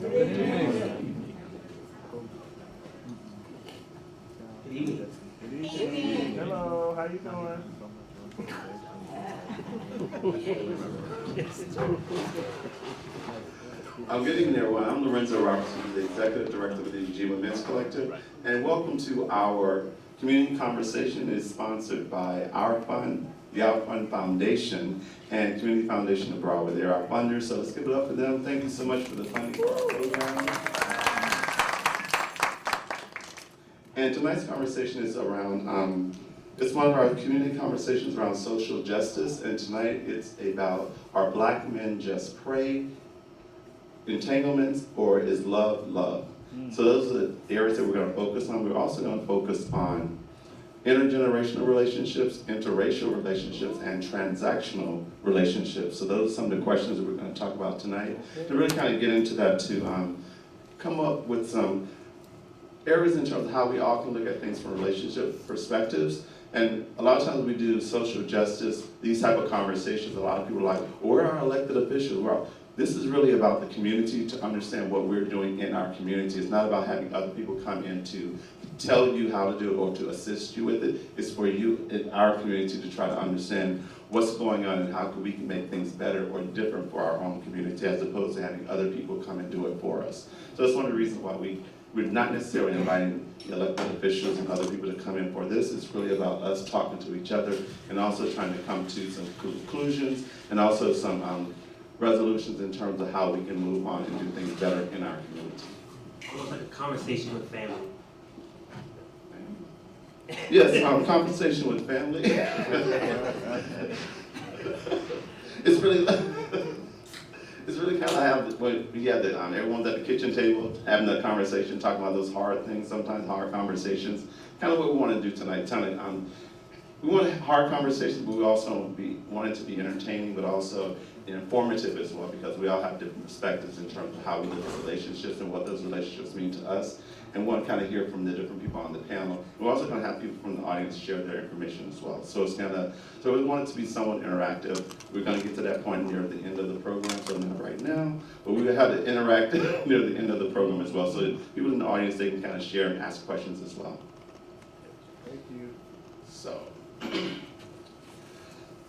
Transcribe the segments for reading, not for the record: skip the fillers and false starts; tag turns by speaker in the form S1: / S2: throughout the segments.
S1: Hello, how you doing?
S2: Good evening, everyone. I'm Lorenzo Robertson, the Executive Director of the Ujima Men's Collective, and welcome to our community conversation. It's sponsored by Our Fund, the Our Fund Foundation, and Community Foundation of Broadway. They're our funders, so let's give it up for them. Thank you so much for the funding for our program. And tonight's conversation is around, it's one of our community conversations around social justice, and tonight it's about, are Black men just prey, entanglements, or is love love? So those are the areas that we're going to focus on. We're also going to focus on intergenerational relationships, interracial relationships, and transactional relationships. So those are some of the questions that we're going to talk about tonight. To really kind of get into that, to come up with some areas in terms of how we all can look at things from relationship perspectives. And a lot of times we do social justice, these type of conversations, a lot of people are like, well, we're our elected officials. This is really about the community, to understand what we're doing in our community. It's not about having other people come in to tell you how to do it or to assist you with it. It's for you in our community to try to understand what's going on and how we can make things better or different for our own community, as opposed to having other people come and do it for us. So that's one of the reasons why we're not necessarily inviting the elected officials and other people to come in for this. It's really about us talking to each other and also trying to come to some conclusions and also some resolutions in terms of how we can move on and do things better in our community.
S3: Almost like a conversation with family.
S2: Yes, conversation with family. It's really kind of have when you have the everyone's at the kitchen table having that conversation, talking about those hard things, sometimes hard conversations. Kind of what we want to do tonight. We want hard conversations, but we also want it to be entertaining, but also informative as well, because we all have different perspectives in terms of how we look at relationships and what those relationships mean to us. And we want to kind of hear from the different people on the panel. We're also going to have people from the audience share their information as well. So it's so we want it to be somewhat interactive. We're going to get to that point near the end of the program, so not right now, but we will have it interactive near the end of the program as well. So people in the audience, they can kind of share and ask questions as well.
S1: Thank you.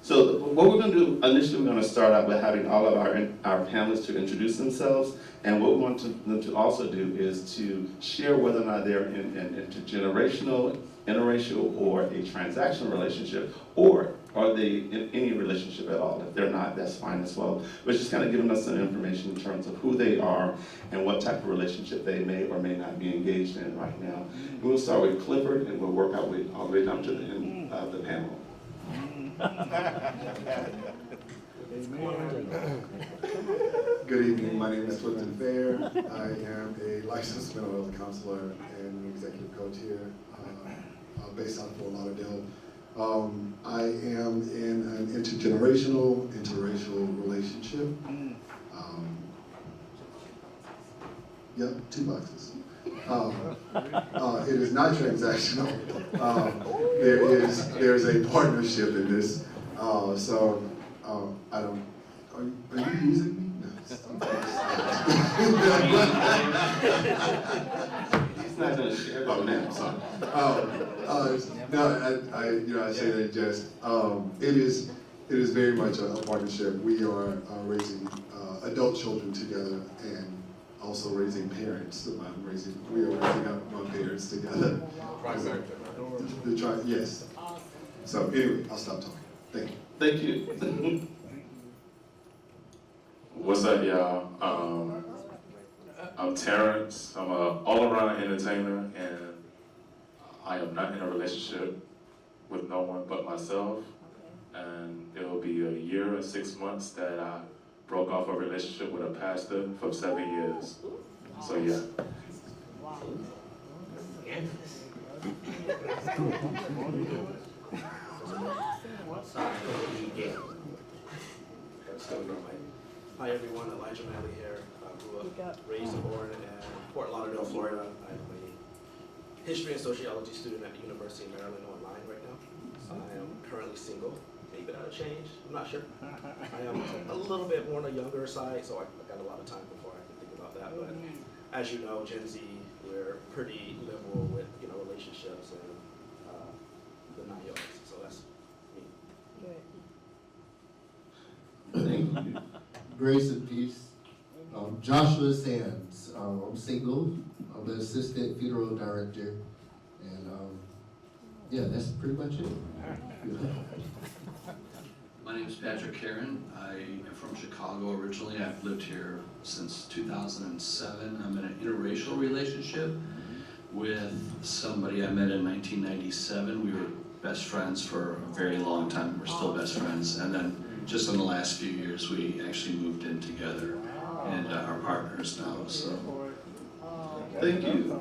S2: So what we're going to do, initially we're going to start out by having all of our panelists to introduce themselves, and what we want them to also do is to share whether or not they're in an intergenerational, interracial, or a transactional relationship, or are they in any relationship at all. If they're not, that's fine as well. But just kind of giving us some information in terms of who they are and what type of relationship they may or may not be engaged in right now. And we'll start with Clifford, and we'll work our way all the way down to the end of the panel.
S4: Good evening, my name is Clifton Fair. I am a licensed mental health counselor and an executive coach here, based out of Fort Lauderdale. I am in an intergenerational, interracial relationship. Yep, 2 boxes. It is not transactional. There's a partnership in this. I don't. Are you using me? No.
S2: He's not going to share about now, so.
S4: I say that just. It is very much a partnership. We are raising adult children together and also raising parents. We are raising up my parents together. Yes. So anyway, I'll stop talking. Thank you.
S2: Thank you.
S5: What's up, y'all? I'm Terrence. I'm an all-around entertainer, and I am not in a relationship with no one but myself. And it will be a year and 6 months that I broke off a relationship with a pastor for 7 years. So yeah.
S6: Hi everyone, Elijah Malley here. I grew up, raised and born in Fort Lauderdale, Florida. I'm a history and sociology student at the University of Maryland online right now. I am currently single. Maybe that'll change, I'm not sure. I am a little bit more on the younger side, so I got a lot of time before I can think about that. But as you know, Gen Z, we're pretty liberal with, you know, relationships and the 9 yards. So that's me.
S2: Thank you.
S7: Grace and peace. Joshua Sands. I'm single. I'm an assistant funeral director. And yeah, that's pretty much it.
S8: My name is Patrick Karen. I am from Chicago originally. I've lived here since 2007. I'm in an interracial relationship with somebody I met in 1997. We were best friends for a very long time. We're still best friends. And then just in the last few years, we actually moved in together and are partners now. So.
S2: Thank you.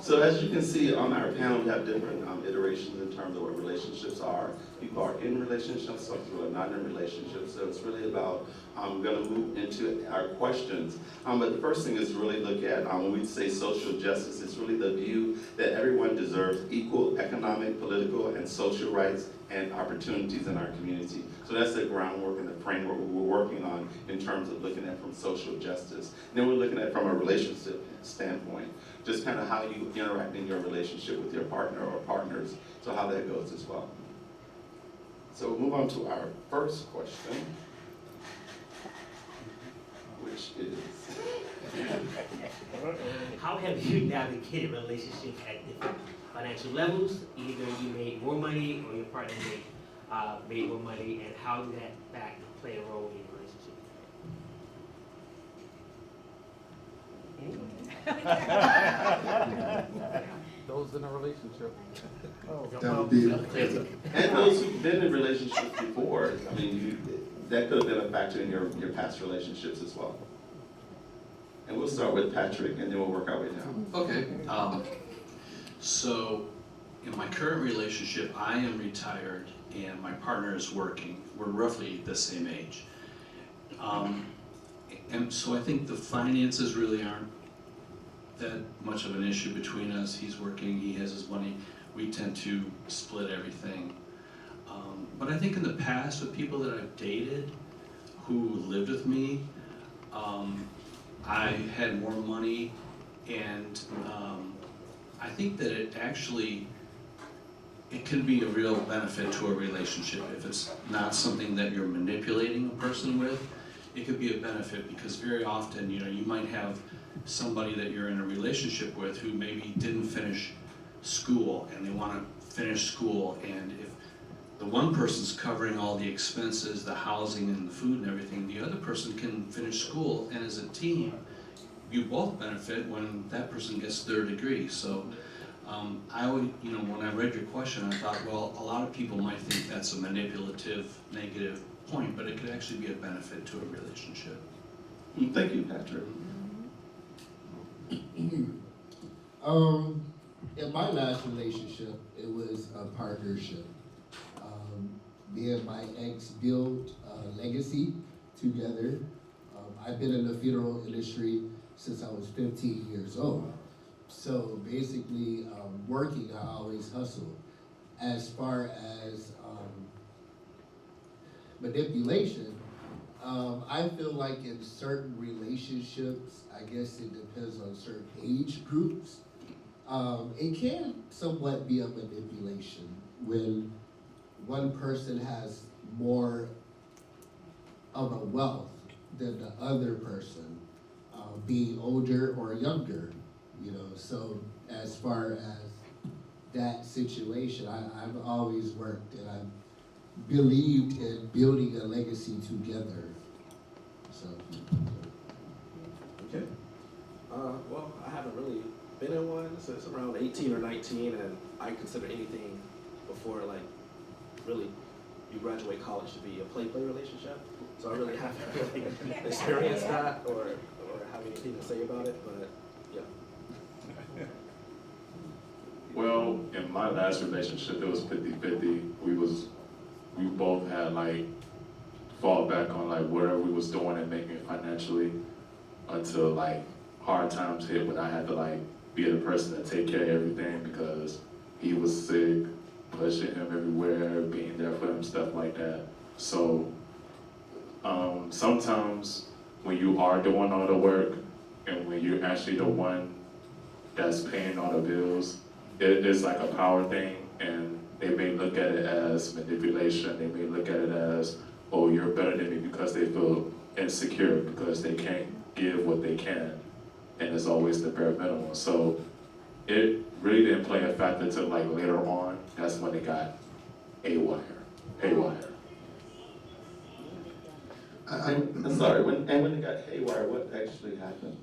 S2: So as you can see on our panel, we have different iterations in terms of what relationships are. People are in relationships, some people are not in relationships. So it's really about, I'm gonna move into our questions. But the first thing is to really look at, when we say social justice, it's really the view that everyone deserves equal economic, political, and social rights and opportunities in our community. So that's the groundwork and the framework we're working on in terms of looking at from social justice. And then we're looking at from a relationship standpoint, just kind of how you interact in your relationship with your partner or partners, so how that goes as well. So we'll move on to our first question, which is,
S3: How have you navigated relationships at different financial levels? Either you made more money or your partner made more money, and how did that fact play a role in your relationship?
S9: Those in a relationship.
S4: That would be,
S2: and those who've been in relationships before, I mean, that could have been a factor in your past relationships as well. And we'll start with Patrick, and then we'll work our way down.
S8: Okay. So in my current relationship, I am retired and my partner is working. We're roughly the same age. And so I think the finances really aren't that much of an issue between us. He's working, he has his money. We tend to split everything. But I think in the past with people that I've dated who lived with me, I had more money, and I think that it can be a real benefit to a relationship. If it's not something that you're manipulating a person with, it could be a benefit, because very often, you know, you might have somebody that you're in a relationship with who maybe didn't finish school and they want to finish school, and if the one person's covering all the expenses, the housing and the food and everything, the other person can finish school, and as a team, you both benefit when that person gets their degree. So I always, you know, when I read your question, I thought, well, a lot of people might think that's a manipulative, negative point, but it could actually be a benefit to a relationship.
S2: Thank you, Patrick.
S7: In my last relationship, it was a partnership. Me and my ex built a legacy together. I've been in the funeral industry since I was 15 years old. So basically, working, I always hustle. As far as manipulation, I feel like in certain relationships, I guess it depends on certain age groups, it can somewhat be a manipulation when one person has more of a wealth than the other person, being older or younger, you know. So as far as that situation, I've always worked and I've believed in building a legacy together. So.
S6: Okay. Well, I haven't really been in one since around 18 or 19, and I consider anything before, like, really you graduate college to be a play-play relationship. So I really haven't really experienced that or have anything to say about it, but yeah.
S5: Well, in my last relationship, it was 50-50. We both had like fall back on like whatever we was doing and making it financially until like hard times hit when I had to like be the person to take care of everything because he was sick, pushing him everywhere, being there for him, stuff like that. So sometimes when you are doing all the work, and when you're actually the one that's paying all the bills, it is like a power thing, and they may look at it as manipulation. They may look at it as, oh, you're better than me, because they feel insecure because they can't give what they can, and it's always the bare minimum. So it really didn't play a factor till like later on. That's when it got haywire.
S2: I'm sorry, when it got haywire, what actually happened?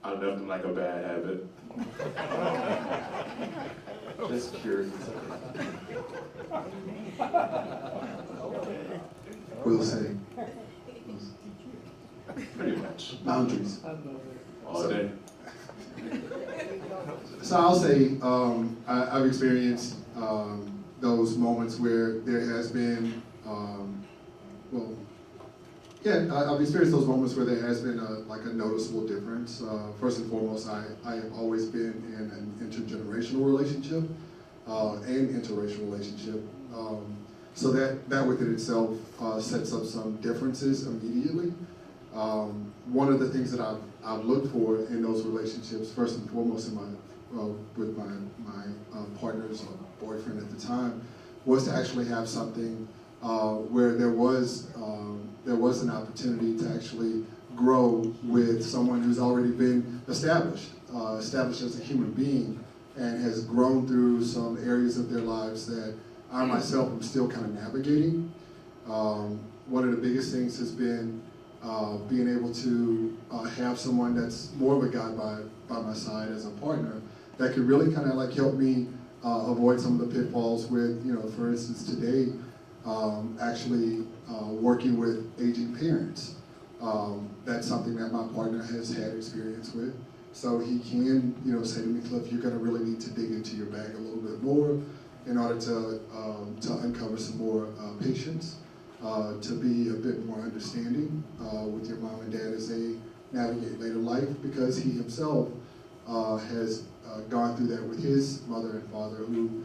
S5: I left them like a bad habit.
S2: Just curious.
S4: We'll say
S5: Pretty much.
S4: boundaries.
S5: All day.
S4: So I'll say I've experienced those moments where there has been, I've experienced those moments where there has been a noticeable difference. First and foremost, I have always been in an intergenerational relationship and interracial relationship. So that within itself sets up some differences immediately. One of the things that I've looked for in those relationships, first and foremost with my partner's boyfriend at the time, was to actually have something where there was an opportunity to actually grow with someone who's already been established as a human being, and has grown through some areas of their lives that I myself am still kind of navigating. One of the biggest things has been being able to have someone that's more of a guide by my side as a partner that could really kind of like help me avoid some of the pitfalls with, for instance, today, actually working with aging parents. That's something that my partner has had experience with. So he can, say to me, Cliff, you're gonna really need to dig into your bag a little bit more in order to uncover some more patience, to be a bit more understanding with your mom and dad as they navigate later life, because he himself has gone through that with his mother and father, who,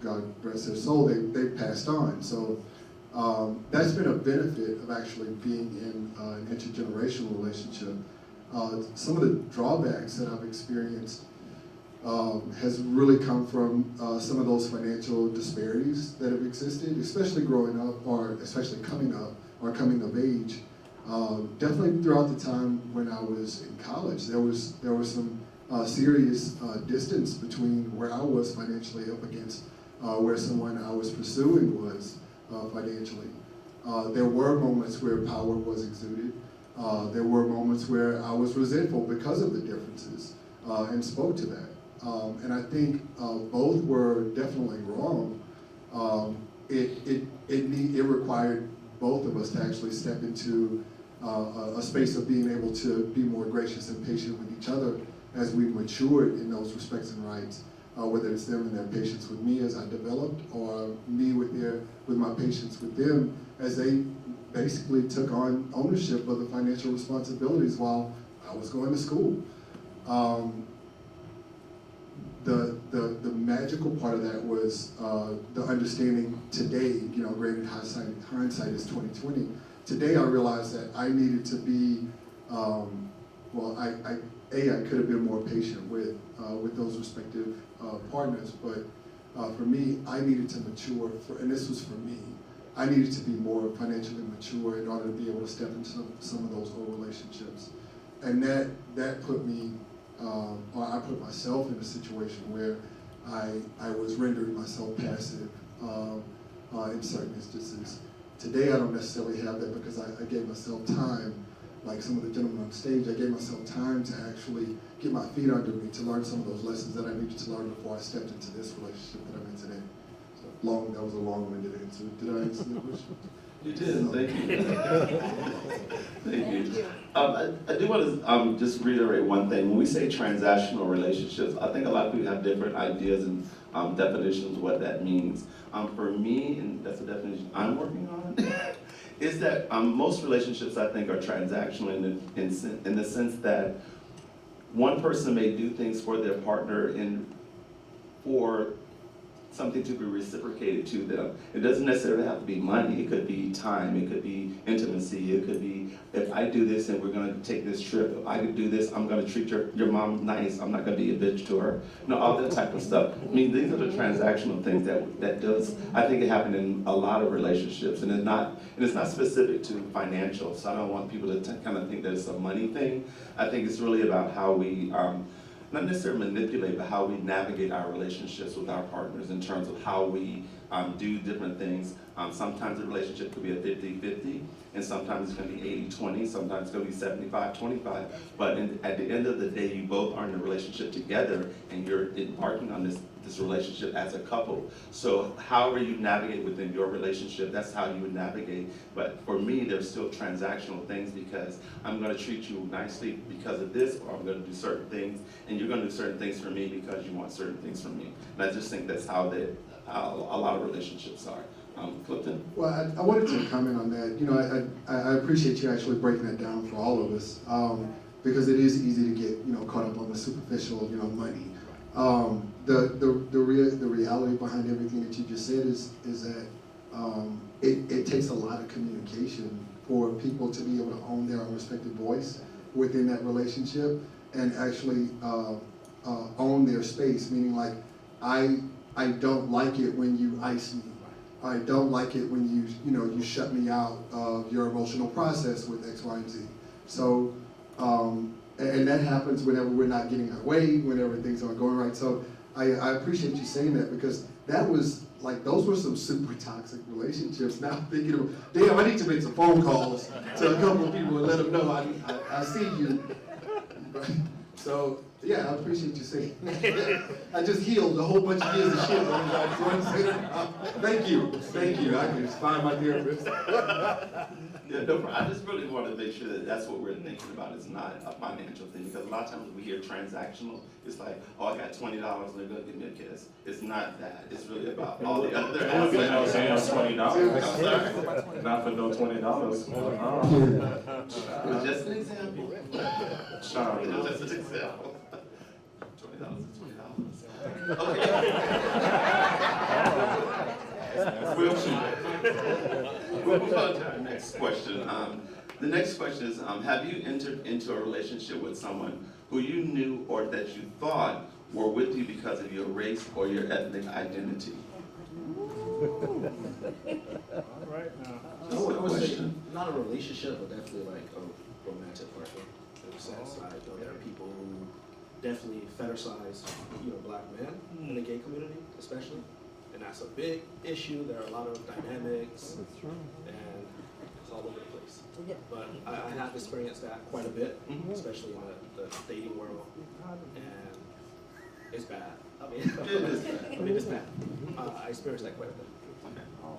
S4: God rest their soul, they passed on. So that's been a benefit of actually being in an intergenerational relationship. Some of the drawbacks that I've experienced has really come from some of those financial disparities that have existed, especially growing up, or especially coming up, or coming of age. Definitely throughout the time when I was in college, there was some serious distance between where I was financially up against where someone I was pursuing was financially. There were moments where power was exuded. There were moments where I was resentful because of the differences, and spoke to that. And I think both were definitely wrong. It required both of us to actually step into a space of being able to be more gracious and patient with each other as we matured in those respects and rights, whether it's them and their patience with me as I developed, or me with my patience with them as they basically took on ownership of the financial responsibilities while I was going to school. The magical part of that was the understanding today, granted hindsight is 20/20. Today I realized that I needed to be, I could have been more patient with those respective partners, but for me, I needed to mature, and this was for me, I needed to be more financially mature in order to be able to step into some of those old relationships. And that put me, or I put myself in a situation where I was rendering myself passive in certain instances. Today I don't necessarily have that because I gave myself time, like some of the gentlemen on stage, I gave myself time to actually get my feet under me, to learn some of those lessons that I needed to learn before I stepped into this relationship that I'm in today. So that was a long-winded answer. Did I answer the question?
S2: You did, thank you. Thank you. I do want to just reiterate one thing. When we say transactional relationships, I think a lot of people have different ideas and definitions of what that means. For me, and that's the definition I'm working on, is that most relationships, I think, are transactional in the sense that one person may do things for their partner for something to be reciprocated to them. It doesn't necessarily have to be money. It could be time. It could be intimacy. It could be, if I do this and we're going to take this trip, if I could do this, I'm going to treat your mom nice. I'm not going to be a bitch to her. You know, all that type of stuff. I mean, these are the transactional things that does, I think it happened in a lot of relationships, and it's not specific to financial, so I don't want people to kind of think that it's a money thing. I think it's really about how we, not necessarily manipulate, but how we navigate our relationships with our partners in terms of how we do different things. Sometimes the relationship could be a 50-50, and sometimes it's going to be 80-20, sometimes it's going to be 75-25. But at the end of the day, you both are in a relationship together, and you're embarking on this relationship as a couple. So however you navigate within your relationship, that's how you would navigate. But for me, there's still transactional things, because I'm going to treat you nicely because of this, or I'm going to do certain things, and you're going to do certain things for me because you want certain things from me. And I just think that's how a lot of relationships are. Clifton?
S4: Well, I wanted to comment on that. You know, I appreciate you actually breaking that down for all of us, because it is easy to get, caught up on the superficial, money. The reality behind everything that you just said is that it takes a lot of communication for people to be able to own their own respective voice within that relationship and actually own their space. Meaning, like, I don't like it when you ice me. I don't like it when you shut me out of your emotional process with X, Y, and Z. So, and that happens whenever we're not getting our way, whenever things aren't going right. So I appreciate you saying that, because that was like, those were some super toxic relationships. Now I'm thinking of, damn, I need to make some phone calls to a couple of people and let them know I see you. So yeah, I appreciate you saying that. I just healed a whole bunch of years of shit. Thank you. I can just find my therapist.
S2: Yeah, no problem. I just really want to make sure that that's what we're thinking about. It's not a financial thing, because a lot of times we hear transactional, it's like, oh, I got $20 and they're going to give me a kiss. It's not that. It's really about all the other
S5: It would be no
S2: aspects.
S5: damn $20.
S2: I'm sorry.
S5: Not for no $20.
S2: It was just an example.
S5: Shout out
S2: It
S5: to
S2: was just an example. $20 is $20. Okay. We'll move on to our next question. The next question is, have you entered into a relationship with someone who you knew or that you thought were with you because of your race or your ethnic identity?
S1: All right now.
S6: I would say not a relationship, but definitely like a romantic partner. In a sense, I know there are people who definitely fetishize, black men in the gay community, especially, and that's a big issue. There are a lot of dynamics, and it's all over the place. But I have experienced that quite a bit, especially in the dating world, and it's bad. It's bad. I experienced that quite a bit.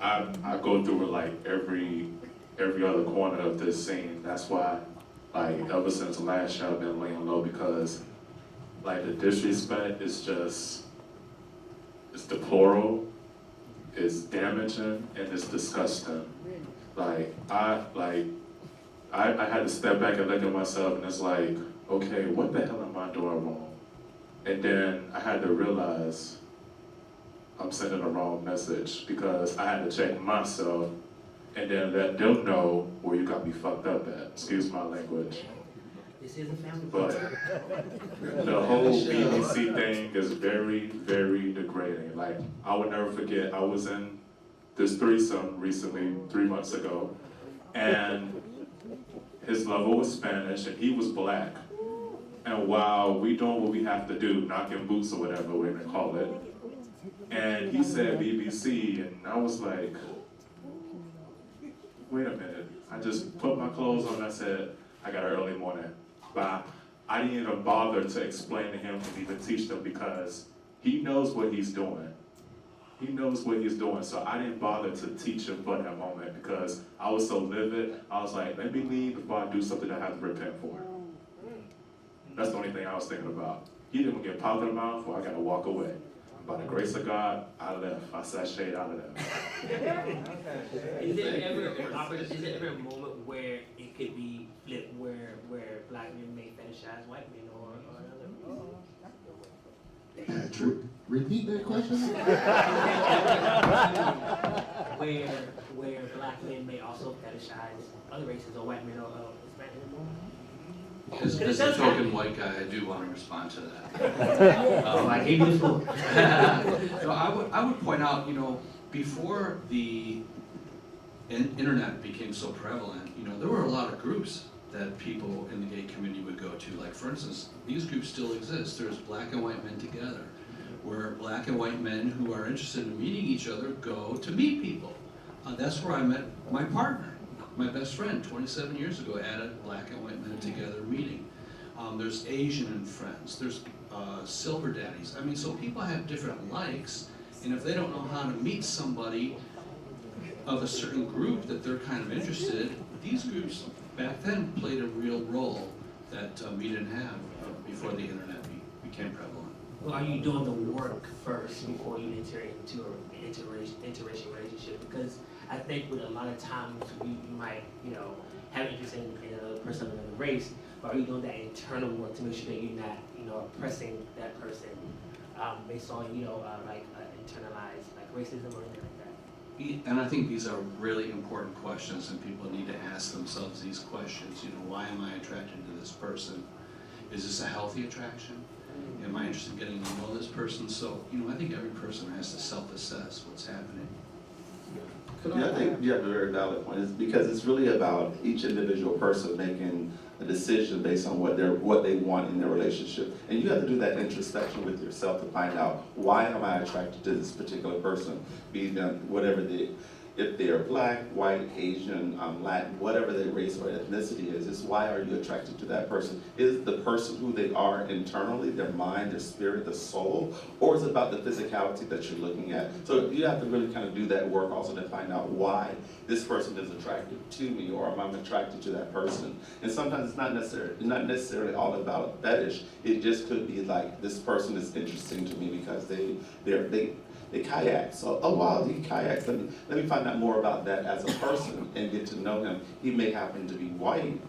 S5: I go through it like every other corner of this scene. That's why, like, ever since last year, I've been laying low, because, like, the disrespect is just, it's deplorable, it's damaging, and it's disgusting. Like, I had to step back and look at myself, and it's like, okay, what the hell am I doing wrong? And then I had to realize I'm sending the wrong message, because I had to check myself and then let them know where you got me fucked up at. Excuse my language.
S3: This is a family.
S5: But the whole BBC thing is very, very degrading. Like, I would never forget, I was in this threesome recently, 3 months ago, and his lover was Spanish and he was black. And while we doing what we have to do, knocking boots or whatever we're gonna call it, and he said BBC, and I was like, wait a minute. I just put my clothes on, I said, I got an early morning. But I didn't even bother to explain to him and even teach them, because he knows what he's doing. He knows what he's doing, so I didn't bother to teach him for that moment, because I was so livid. I was like, let me leave before I do something I have to repent for. That's the only thing I was thinking about. He didn't get popped in the mouth, or I gotta walk away. By the grace of God, I left. I sashayed out of there.
S3: Is there ever a moment where it could be flipped, where black men may fetishize white men or another?
S4: Patrick,
S7: repeat that question?
S3: Where black men may also fetishize other races or white men or Hispanic men.
S8: As
S3: Because it
S8: a
S3: does
S8: token
S3: happen.
S8: white guy, I do want to respond to that.
S3: So I gave you the floor.
S8: So I would point out, before the internet became so prevalent, there were a lot of groups that people in the gay community would go to. Like, for instance, these groups still exist. There's Black and White Men Together, where black and white men who are interested in meeting each other go to meet people. That's where I met my partner, my best friend, 27 years ago at a Black and White Men Together meeting. There's Asian and friends, there's silver daddies. I mean, so people have different likes, and if they don't know how to meet somebody of a certain group that they're kind of interested, these groups back then played a real role that we didn't have before the internet became prevalent.
S3: Well, are you doing the work first before you enter into an interracial relationship? Because I think with a lot of times you might, have interest in another person of another race, but are you doing that internal work to make sure that you're not, oppressing that person based on, internalized racism or anything like that?
S8: And I think these are really important questions, and people need to ask themselves these questions. Why am I attracted to this person? Is this a healthy attraction? Am I interested in getting to know this person? So, I think every person has to self-assess what's happening.
S2: Yeah, I think you have a very valid point. It's because it's really about each individual person making a decision based on what they want in their relationship. And you have to do that introspection with yourself to find out, why am I attracted to this particular person? Be them if they are black, white, Asian, Latin, whatever their race or ethnicity is why are you attracted to that person? Is the person who they are internally, their mind, their spirit, their soul, or is it about the physicality that you're looking at? So you have to really kind of do that work also to find out why this person is attracted to me, or am I attracted to that person? And sometimes it's not necessarily all about fetish. It just could be like, this person is interesting to me because they kayak. So, oh wow, he kayaks. Let me find out more about that as a person and get to know him. He may happen to be white,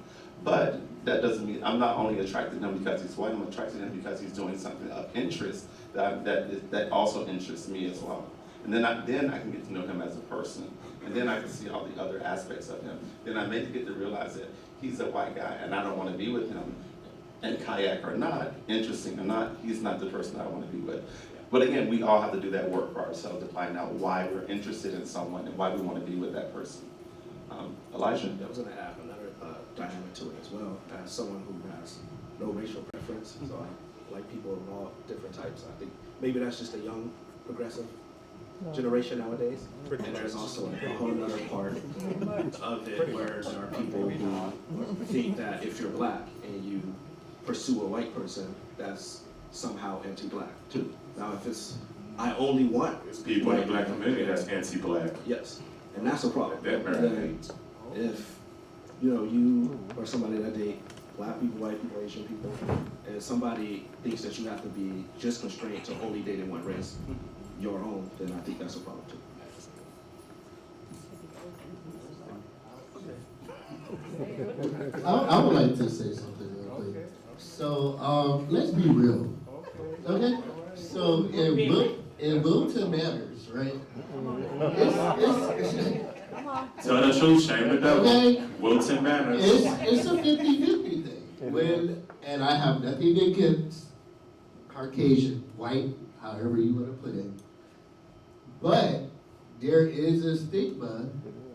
S2: but that doesn't mean I'm not only attracted to him because he's white. I'm attracted to him because he's doing something of interest that also interests me as well. And then I can get to know him as a person, and then I can see all the other aspects of him. Then I may get to realize that he's a white guy, and I don't want to be with him. And kayak or not, interesting or not, he's not the person I want to be with. But again, we all have to do that work for ourselves to find out why we're interested in someone and why we want to be with that person. Elijah?
S6: That was going to add another dynamic to it as well. As someone who has no racial preference, so I like people of all different types. I think maybe that's just a young, progressive generation nowadays. And there's also a whole other part of it where there are people who think that if you're black and you pursue a white person, that's somehow anti-black too. Now, if it's, I only want
S5: It's people in the black community that's anti-black.
S6: yes, and that's a problem.
S5: That marinate.
S6: If you or somebody that date black people, white people, Asian people, and somebody thinks that you have to be just constrained to only dating one race, your own, then I think that's a problem too.
S7: I would like to say something real quick. So, let's be real. Okay? So, in Wilton Manors, right?
S5: Tell the truth, shame the devil.
S7: Okay.
S5: Wilton Manors.
S7: It's a 50-50 thing. And I have nothing against Caucasian, white, however you want to put it. But there is a stigma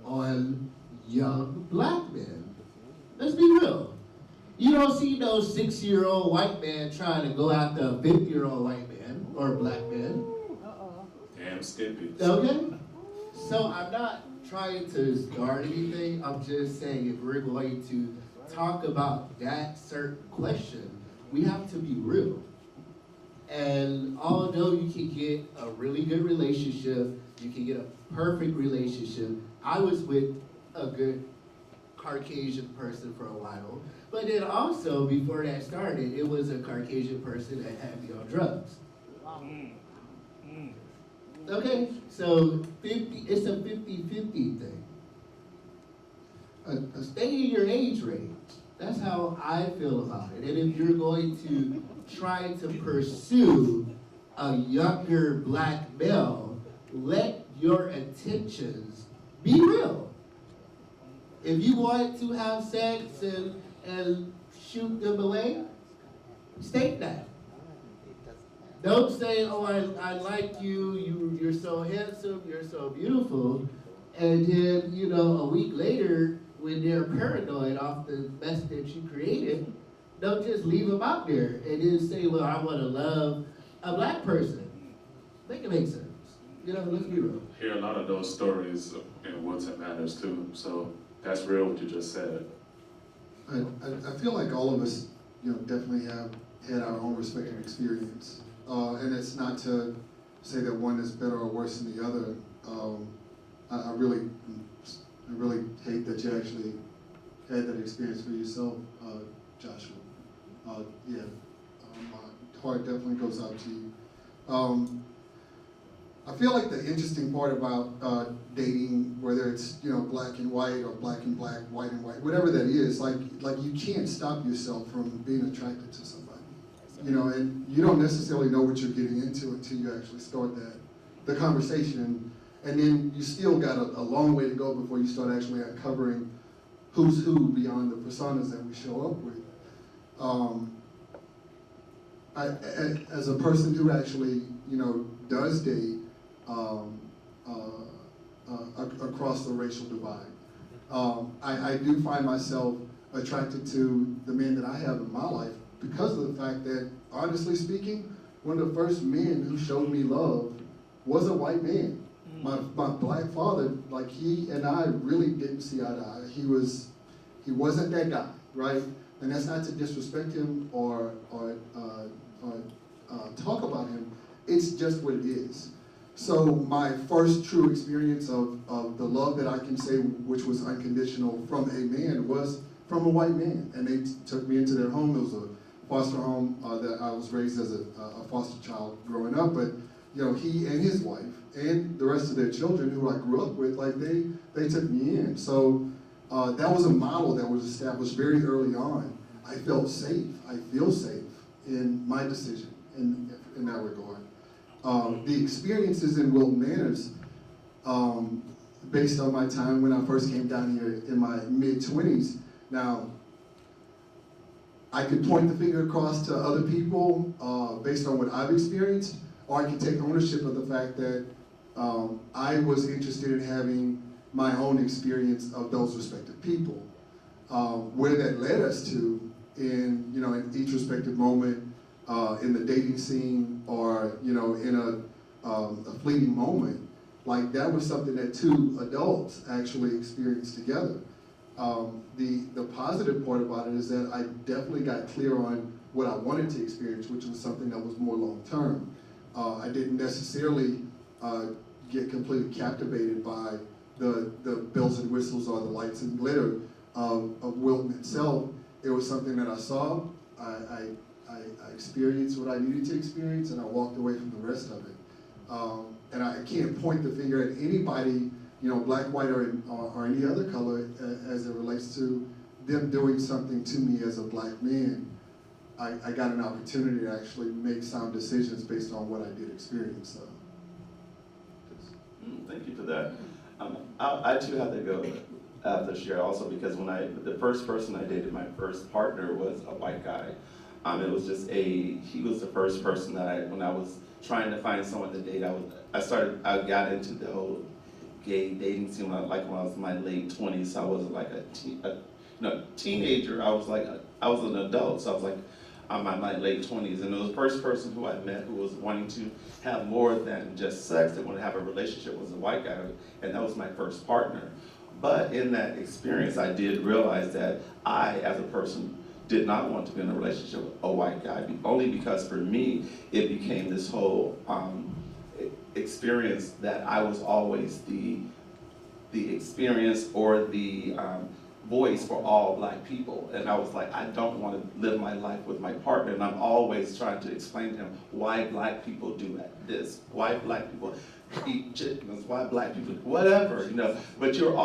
S7: on young black men. Let's be real. You don't see no 6-year-old white man trying to go after a 50-year-old white man or black man.
S5: Damn Skippy.
S7: Okay? So I'm not trying to start anything. I'm just saying if we're going to talk about that certain question, we have to be real. And although you can get a really good relationship, you can get a perfect relationship. I was with a good Caucasian person for a while, but then also before that started, it was a Caucasian person that had me on drugs. Okay, so it's a 50-50 thing. Stay in your age range. That's how I feel about it. And if you're going to try to pursue a younger black male, let your intentions be real. If you want to have sex and shoot them away, state that. Don't say, oh, I like you, you're so handsome, you're so beautiful, and then, you know, a week later, when they're paranoid off the mess that you created, don't just leave them out there and then say, well, I want to love a black person. Make it make sense. You know, let's be real.
S5: Hear a lot of those stories in Woodson Matters too, so that's real what you just said.
S4: I feel like all of us, you know, definitely have had our own respective experience. And it's not to say that one is better or worse than the other. I really hate that you actually had that experience for yourself, Joshua. My heart definitely goes out to you. I feel like the interesting part about dating, whether it's, you know, black and white or black and black, white and white, whatever that is, like you can't stop yourself from being attracted to somebody. You know, and you don't necessarily know what you're getting into until you actually start the conversation, and then you still got a long way to go before you start actually uncovering who's who beyond the personas that we show up with. As a person who actually, you know, does date across the racial divide, I do find myself attracted to the men that I have in my life because of the fact that, honestly speaking, one of the first men who showed me love was a white man. My black father, like, he and I really didn't see eye to eye. He wasn't that guy, right? And that's not to disrespect him or talk about him. It's just what it is. So my first true experience of the love that I can say, which was unconditional from a man, was from a white man. And they took me into their home. It was a foster home that I was raised as a foster child growing up. But, you know, he and his wife and the rest of their children who I grew up with, like, they took me in. So that was a model that was established very early on. I felt safe. I feel safe in my decision in that regard. The experiences in Wilton Manors, based on my time when I first came down here in my mid-20s. Now, I could point the finger across to other people based on what I've experienced, or I can take ownership of the fact that I was interested in having my own experience of those respective people. Where that led us to in each respective moment, in the dating scene, or, you know, in a fleeting moment, like, that was something that two adults actually experienced together. The positive part about it is that I definitely got clear on what I wanted to experience, which was something that was more long-term. I didn't necessarily get completely captivated by the bells and whistles or the lights and glitter of Wilton itself. It was something that I saw, I experienced what I needed to experience, and I walked away from the rest of it. And I can't point the finger at anybody, you know, black, white, or any other color, as it relates to them doing something to me as a black man. I got an opportunity to actually make sound decisions based on what I did experience.
S2: Thank you for that. I too have to go after share also, because the first person I dated, my first partner, was a white guy. It was just he was the first person that when I was trying to find someone to date, I got into the whole gay dating scene when I was in my late 20s. So I wasn't like a teenager. I was an adult. So I was like, I'm in my late 20s. And the first person who I met who was wanting to have more than just sex, that wanted to have a relationship, was a white guy. And that was my first partner. But in that experience, I did realize that I, as a person, did not want to be in a relationship with a white guy, only because for me, it became this whole experience that I was always the experience or the voice for all black people. And I was like, I don't want to live my life with my partner, and I'm always trying to explain to him why black people do this, why black people eat chickens, why black people, whatever, you know. But you were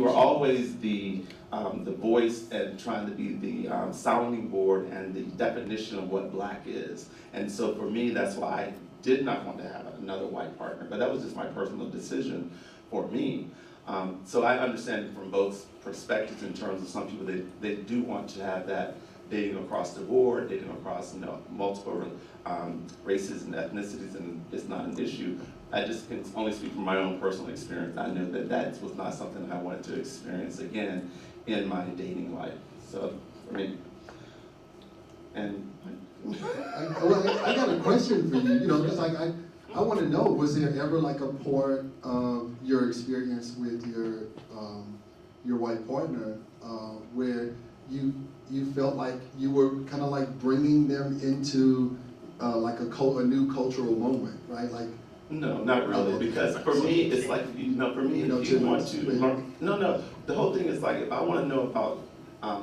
S2: always the voice and trying to be the sounding board and the definition of what black is. And so for me, that's why did not want to have another white partner, but that was just my personal decision for me. So I understand it from both perspectives in terms of some people, they do want to have that dating across the board, dating across multiple races and ethnicities, and it's not an issue. I just can only speak from my own personal experience. I knew that that was not something I wanted to experience again in my dating life. So, I mean, and
S4: I got a question for you, because like I want to know, was there ever like a part of your experience with your white partner where you felt like you were kind of like bringing them into like a new cultural moment, right? Like,
S2: no, not really, because for me, it's like, for me, if you want to learn, the whole thing is like, if I want to know about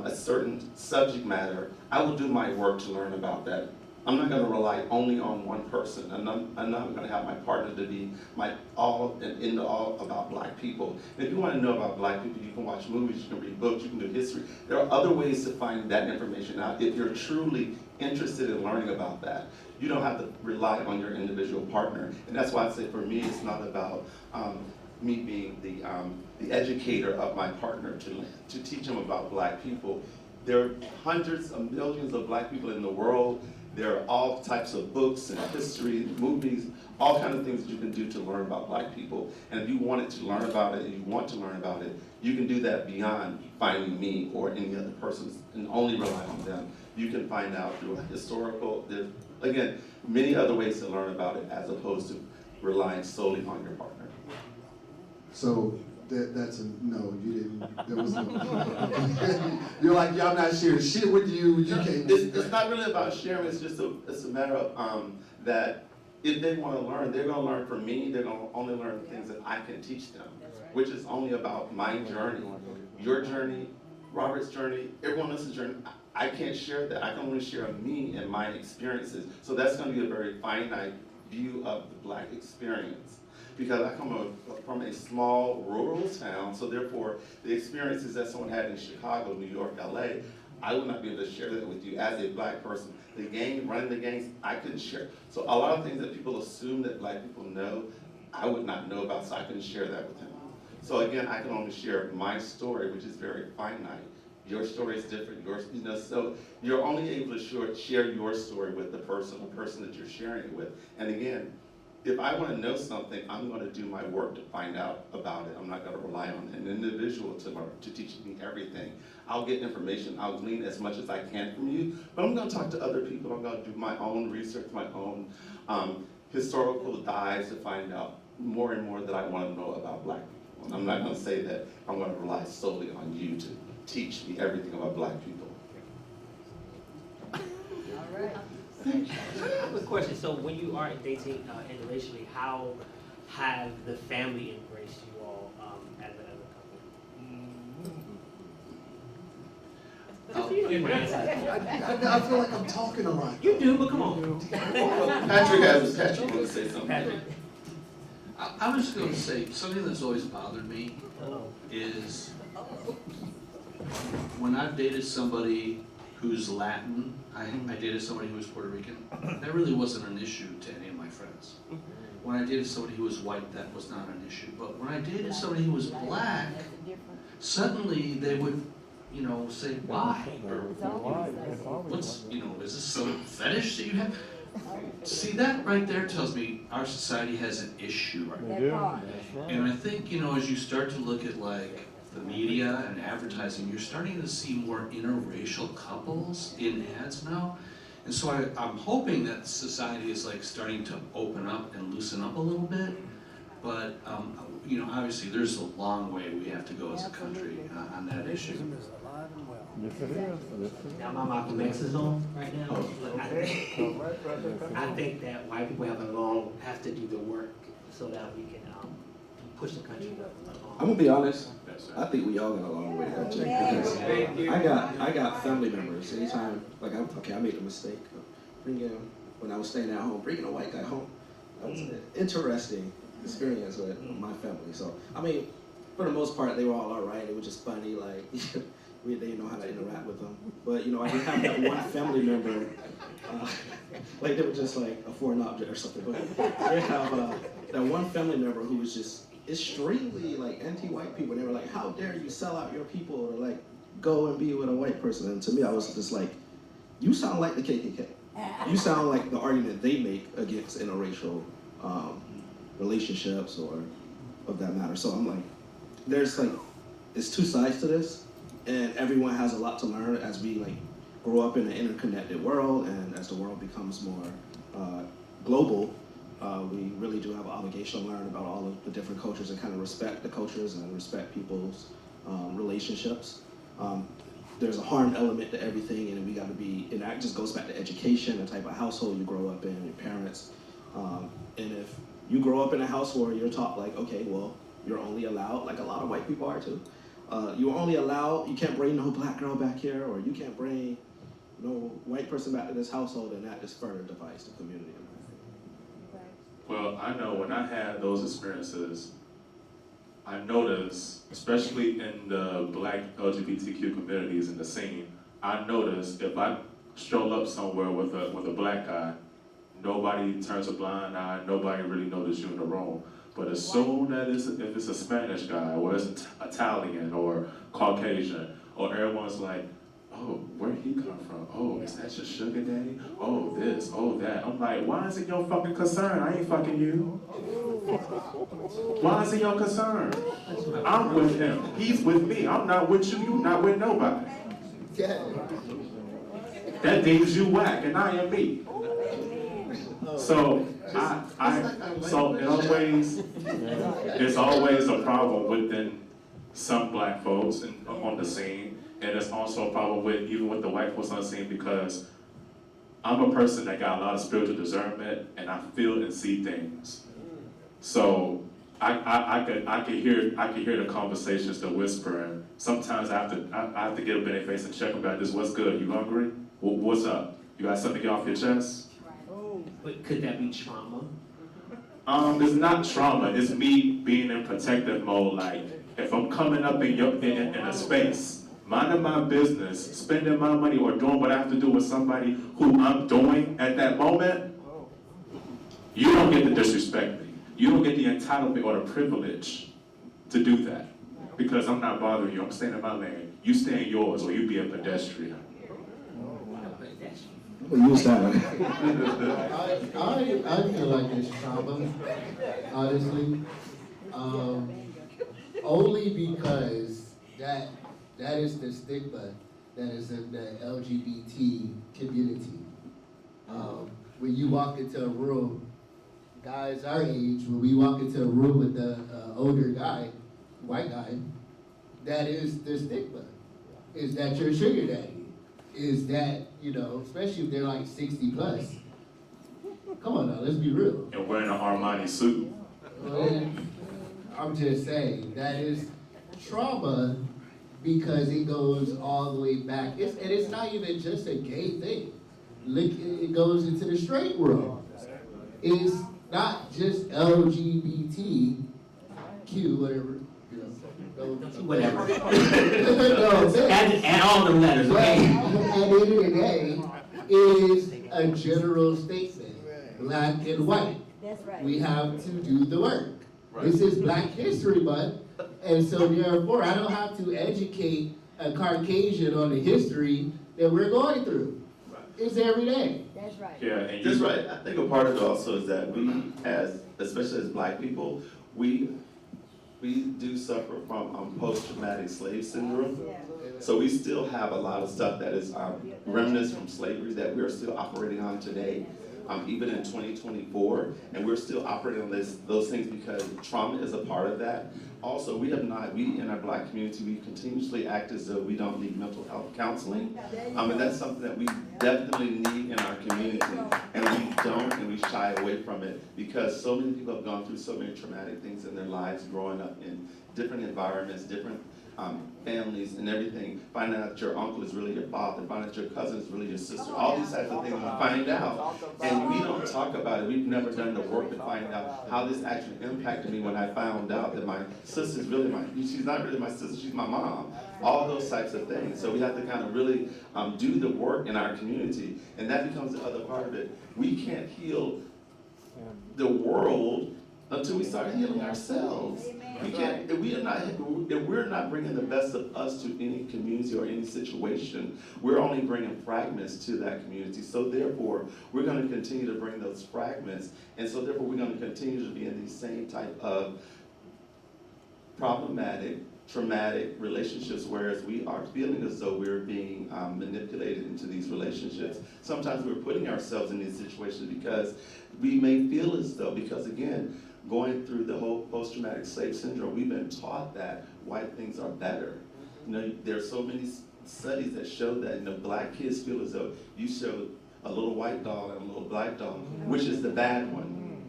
S2: a certain subject matter, I will do my work to learn about that. I'm not going to rely only on one person, and I'm not going to have my partner to be my all and end all about black people. And if you want to know about black people, you can watch movies, you can read books, you can do history. There are other ways to find that information out if you're truly interested in learning about that. You don't have to rely on your individual partner. And that's why I say for me, it's not about me being the educator of my partner to teach him about black people. There are hundreds of millions of black people in the world. There are all types of books and history, movies, all kinds of things that you can do to learn about black people. And if you wanted to learn about it and you want to learn about it, you can do that beyond finding me or any other persons and only rely on them. You can find out through a historical, there's, again, many other ways to learn about it as opposed to relying solely on your partner.
S4: so that's a no, you didn't, there was no. You're like, y'all not sharing shit with you, you can't.
S2: It's not really about sharing, it's a matter of that if they want to learn, they're going to learn from me, they're going to only learn things that I can teach them, which is only about my journey, your journey, Robert's journey, everyone else's journey. I can't share that, I can only share me and my experiences. So that's going to be a very finite view of the black experience. Because I come from a small rural town, so therefore the experiences that someone had in Chicago, New York, LA, I would not be able to share that with you as a black person. The gang, running the gangs, I couldn't share. So a lot of things that people assume that black people know, I would not know about, so I couldn't share that with them. So again, I can only share my story, which is very finite. Your story is different, yours, so you're only able to share your story with the person that you're sharing it with. And again, if I want to know something, I'm going to do my work to find out about it. I'm not going to rely on an individual to teach me everything. I'll get information, I'll glean as much as I can from you, but I'm going to talk to other people. I'm going to do my own research, my own historical dives to find out more and more that I want to know about black people. And I'm not going to say that I'm going to rely solely on you to teach me everything about black people.
S3: All right. I have a question. So when you are dating interracially, how have the family embraced you all as a couple?
S4: I feel like I'm talking a lot.
S3: You do, but come on.
S2: Patrick wants to say something.
S3: Patrick.
S8: I was going to say, something that's always bothered me is when I've dated somebody who's Latin, I dated somebody who was Puerto Rican, that really wasn't an issue to any of my friends. When I dated somebody who was white, that was not an issue. But when I dated somebody who was black, suddenly they would, say, why? Or, what's, is this some fetish that you have? See, that right there tells me our society has an issue. And I think, as you start to look at like the media and advertising, you're starting to see more interracial couples in ads now. And so I'm hoping that society is like starting to open up and loosen up a little bit. But, obviously there's a long way we have to go as a country on that issue.
S1: Yes, it is.
S3: Now my Malcolm X is on right now. Look, I think that white people have to do the work so that we can push the country along.
S10: I'm gonna be honest. I think we all got a long way to go. Because I got family members. Anytime, like, I made a mistake of when I was staying at home, bringing a white guy home. That was an interesting experience with my family. So, I mean, for the most part, they were all right. It was just funny, like, they didn't know how to interact with them. But I did have that one family member, like they were just like a foreign object or something. But they have that one family member who was just extremely like anti-white people. And they were like, "How dare you sell out your people to like go and be with a white person?" And to me, I was just like, "You sound like the KKK. You sound like the argument they make against interracial relationships or of that matter." So I'm like, there's two sides to this, and everyone has a lot to learn as we like grow up in an interconnected world, and as the world becomes more global, we really do have an obligation to learn about all of the different cultures and kind of respect the cultures and respect people's relationships. There's a harm element to everything, and we got to be, and that just goes back to education, the type of household you grow up in, your parents. And if you grow up in a house where you're taught like, okay, well, you're only allowed, like a lot of white people are too, you're only allowed, you can't bring no black girl back here, or you can't bring no white person back to this household, and that just further divides the community.
S5: Well, I know when I had those experiences, I noticed, especially in the black LGBTQ communities in the scene, I noticed if I stroll up somewhere with a black guy, nobody turns a blind eye, nobody really notices you in the room. But as soon as if it's a Spanish guy, or it's Italian, or Caucasian, or everyone's like, "Oh, where'd he come from? Oh, is that your sugar daddy? Oh, this, oh, that." I'm like, why is it your fucking concern? I ain't fucking you. Why is it your concern? I'm with him. He's with me. I'm not with you. You not with nobody. That deems you whack, and I am me. So so in other ways, there's always a problem within some black folks on the scene, and there's also a problem even with the white folks on the scene, because I'm a person that got a lot of spiritual discernment, and I feel and see things. So I could hear the conversations, the whispering. Sometimes I have to get up in their face and check them about this. What's good? You hungry? What's up? You got something to get off your chest?
S3: But could that be trauma?
S5: It's not trauma. It's me being in protective mode. Like if I'm coming up in a space, minding my business, spending my money, or doing what I have to do with somebody who I'm doing at that moment, you don't get to disrespect me. You don't get the entitlement or the privilege to do that, because I'm not bothering you. I'm staying in my lane. You stay in yours, or you be a pedestrian.
S10: We'll use that one.
S7: I feel like it's trauma, honestly. Only because that is the stigma that is in the LGBT community. When you walk into a room, guys our age, when we walk into a room with the older guy, white guy, that is the stigma. Is that your sugar daddy? Is that, especially if they're like 60 plus. Come on now, let's be real.
S5: And wearing an Armani suit.
S7: Well, I'm just saying, that is trauma because it goes all the way back. And it's not even just a gay thing. Look, it goes into the straight world. It's not just LGBTQ, whatever.
S3: Whatever.
S7: No,
S3: Add all the letters,
S7: but
S3: okay?
S7: at the end of the day, is a general statement, black and white.
S11: That's right.
S7: We have to do the work.
S5: Right.
S7: This is Black History Month, and so therefore I don't have to educate a Caucasian on the history that we're going through.
S2: Right.
S7: It's every day.
S11: That's right.
S5: Yeah, and
S2: That's right. I think a part of it also is that we, especially as black people, we do suffer from post-traumatic slave syndrome. So we still have a lot of stuff that is remnants from slavery that we are still operating on today, even in 2024, and we're still operating on those things because trauma is a part of that. Also, we in our black community, we continuously act as though we don't need mental health counseling. And that's something that we definitely need in our community. And we don't, and we shy away from it because so many people have gone through so many traumatic things in their lives growing up in different environments, different families and everything. Finding out that your uncle is really your father, finding out your cousin is really your sister, all these types of things we find out. And we don't talk about it. We've never done the work to find out how this actually impacted me when I found out that my sister's really she's not really my sister, she's my mom. all those types of things. So we have to kind of really do the work in our community, and that becomes the other part of it. We can't heal the world until we start healing ourselves. We can't, if we're not bringing the best of us to any community or any situation, we're only bringing fragments to that community. So therefore, we're going to continue to bring those fragments, and so therefore we're going to continue to be in these same type of problematic, traumatic relationships, whereas we are feeling as though we're being manipulated into these relationships. Sometimes we're putting ourselves in these situations because we may feel as though, because again, going through the whole post-traumatic slave syndrome, we've been taught that white things are better. You know, there's so many studies that show that, you know, black kids feel as though you show a little white doll and a little black doll, which is the bad one,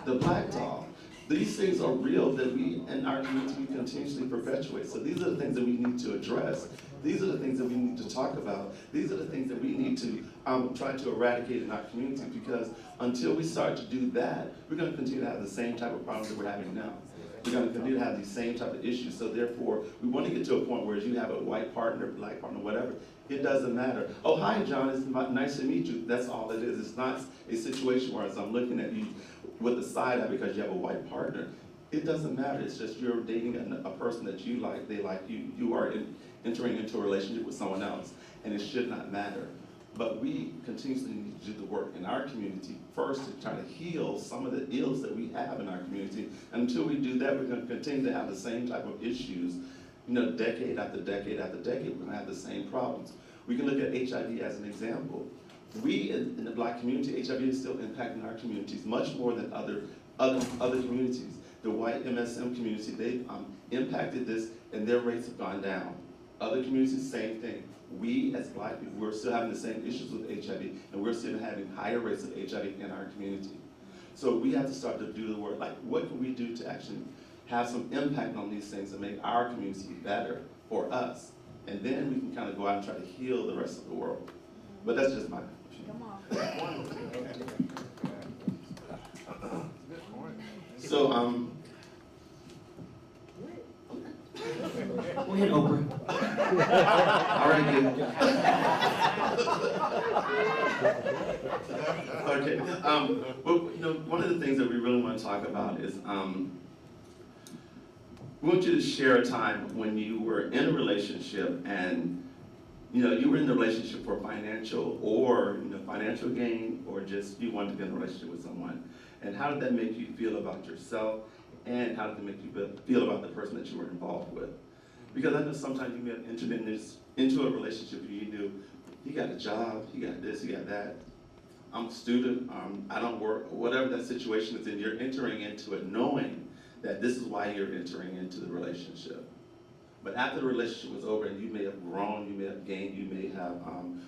S2: the black doll. These things are real that we, in our community, we continuously perpetuate. So these are the things that we need to address. These are the things that we need to talk about. These are the things that we need to try to eradicate in our community, because until we start to do that, we're going to continue to have the same type of problems that we're having now. We're going to continue to have these same type of issues. So therefore, we want to get to a point where you have a white partner, black partner, whatever. It doesn't matter. Oh, hi, John. It's nice to meet you. That's all it is. It's not a situation where I'm looking at you with a side eye because you have a white partner. It doesn't matter. It's just you're dating a person that you like. They like you. You are entering into a relationship with someone else, and it should not matter. But we continuously need to do the work in our community first to try to heal some of the ills that we have in our community. And until we do that, we're going to continue to have the same type of issues. You know, decade after decade after decade, we're going to have the same problems. We can look at HIV as an example. We, in the black community, HIV is still impacting our communities much more than other communities. The white MSM community, they've impacted this, and their rates have gone down. Other communities, same thing. We, as black people, we're still having the same issues with HIV, and we're still having higher rates of HIV in our community. So we have to start to do the work. Like, what can we do to actually have some impact on these things and make our community better for us? And then we can kind of go out and try to heal the rest of the world. But that's just my opinion.
S11: Come on.
S2: So,
S3: Go ahead, Oprah.
S2: all right, good. Okay, well, you know, one of the things that we really want to talk about is, we want you to share a time when you were in a relationship and, you know, you were in the relationship for financial or, you know, financial gain, or just you wanted to be in a relationship with someone. And how did that make you feel about yourself? And how did it make you feel about the person that you were involved with? Because I know sometimes you may have entered into a relationship and you knew, he got a job, he got this, he got that. I'm a student, I don't work, whatever that situation is, and you're entering into it knowing that this is why you're entering into the relationship. But after the relationship was over and you may have grown, you may have gained, you may have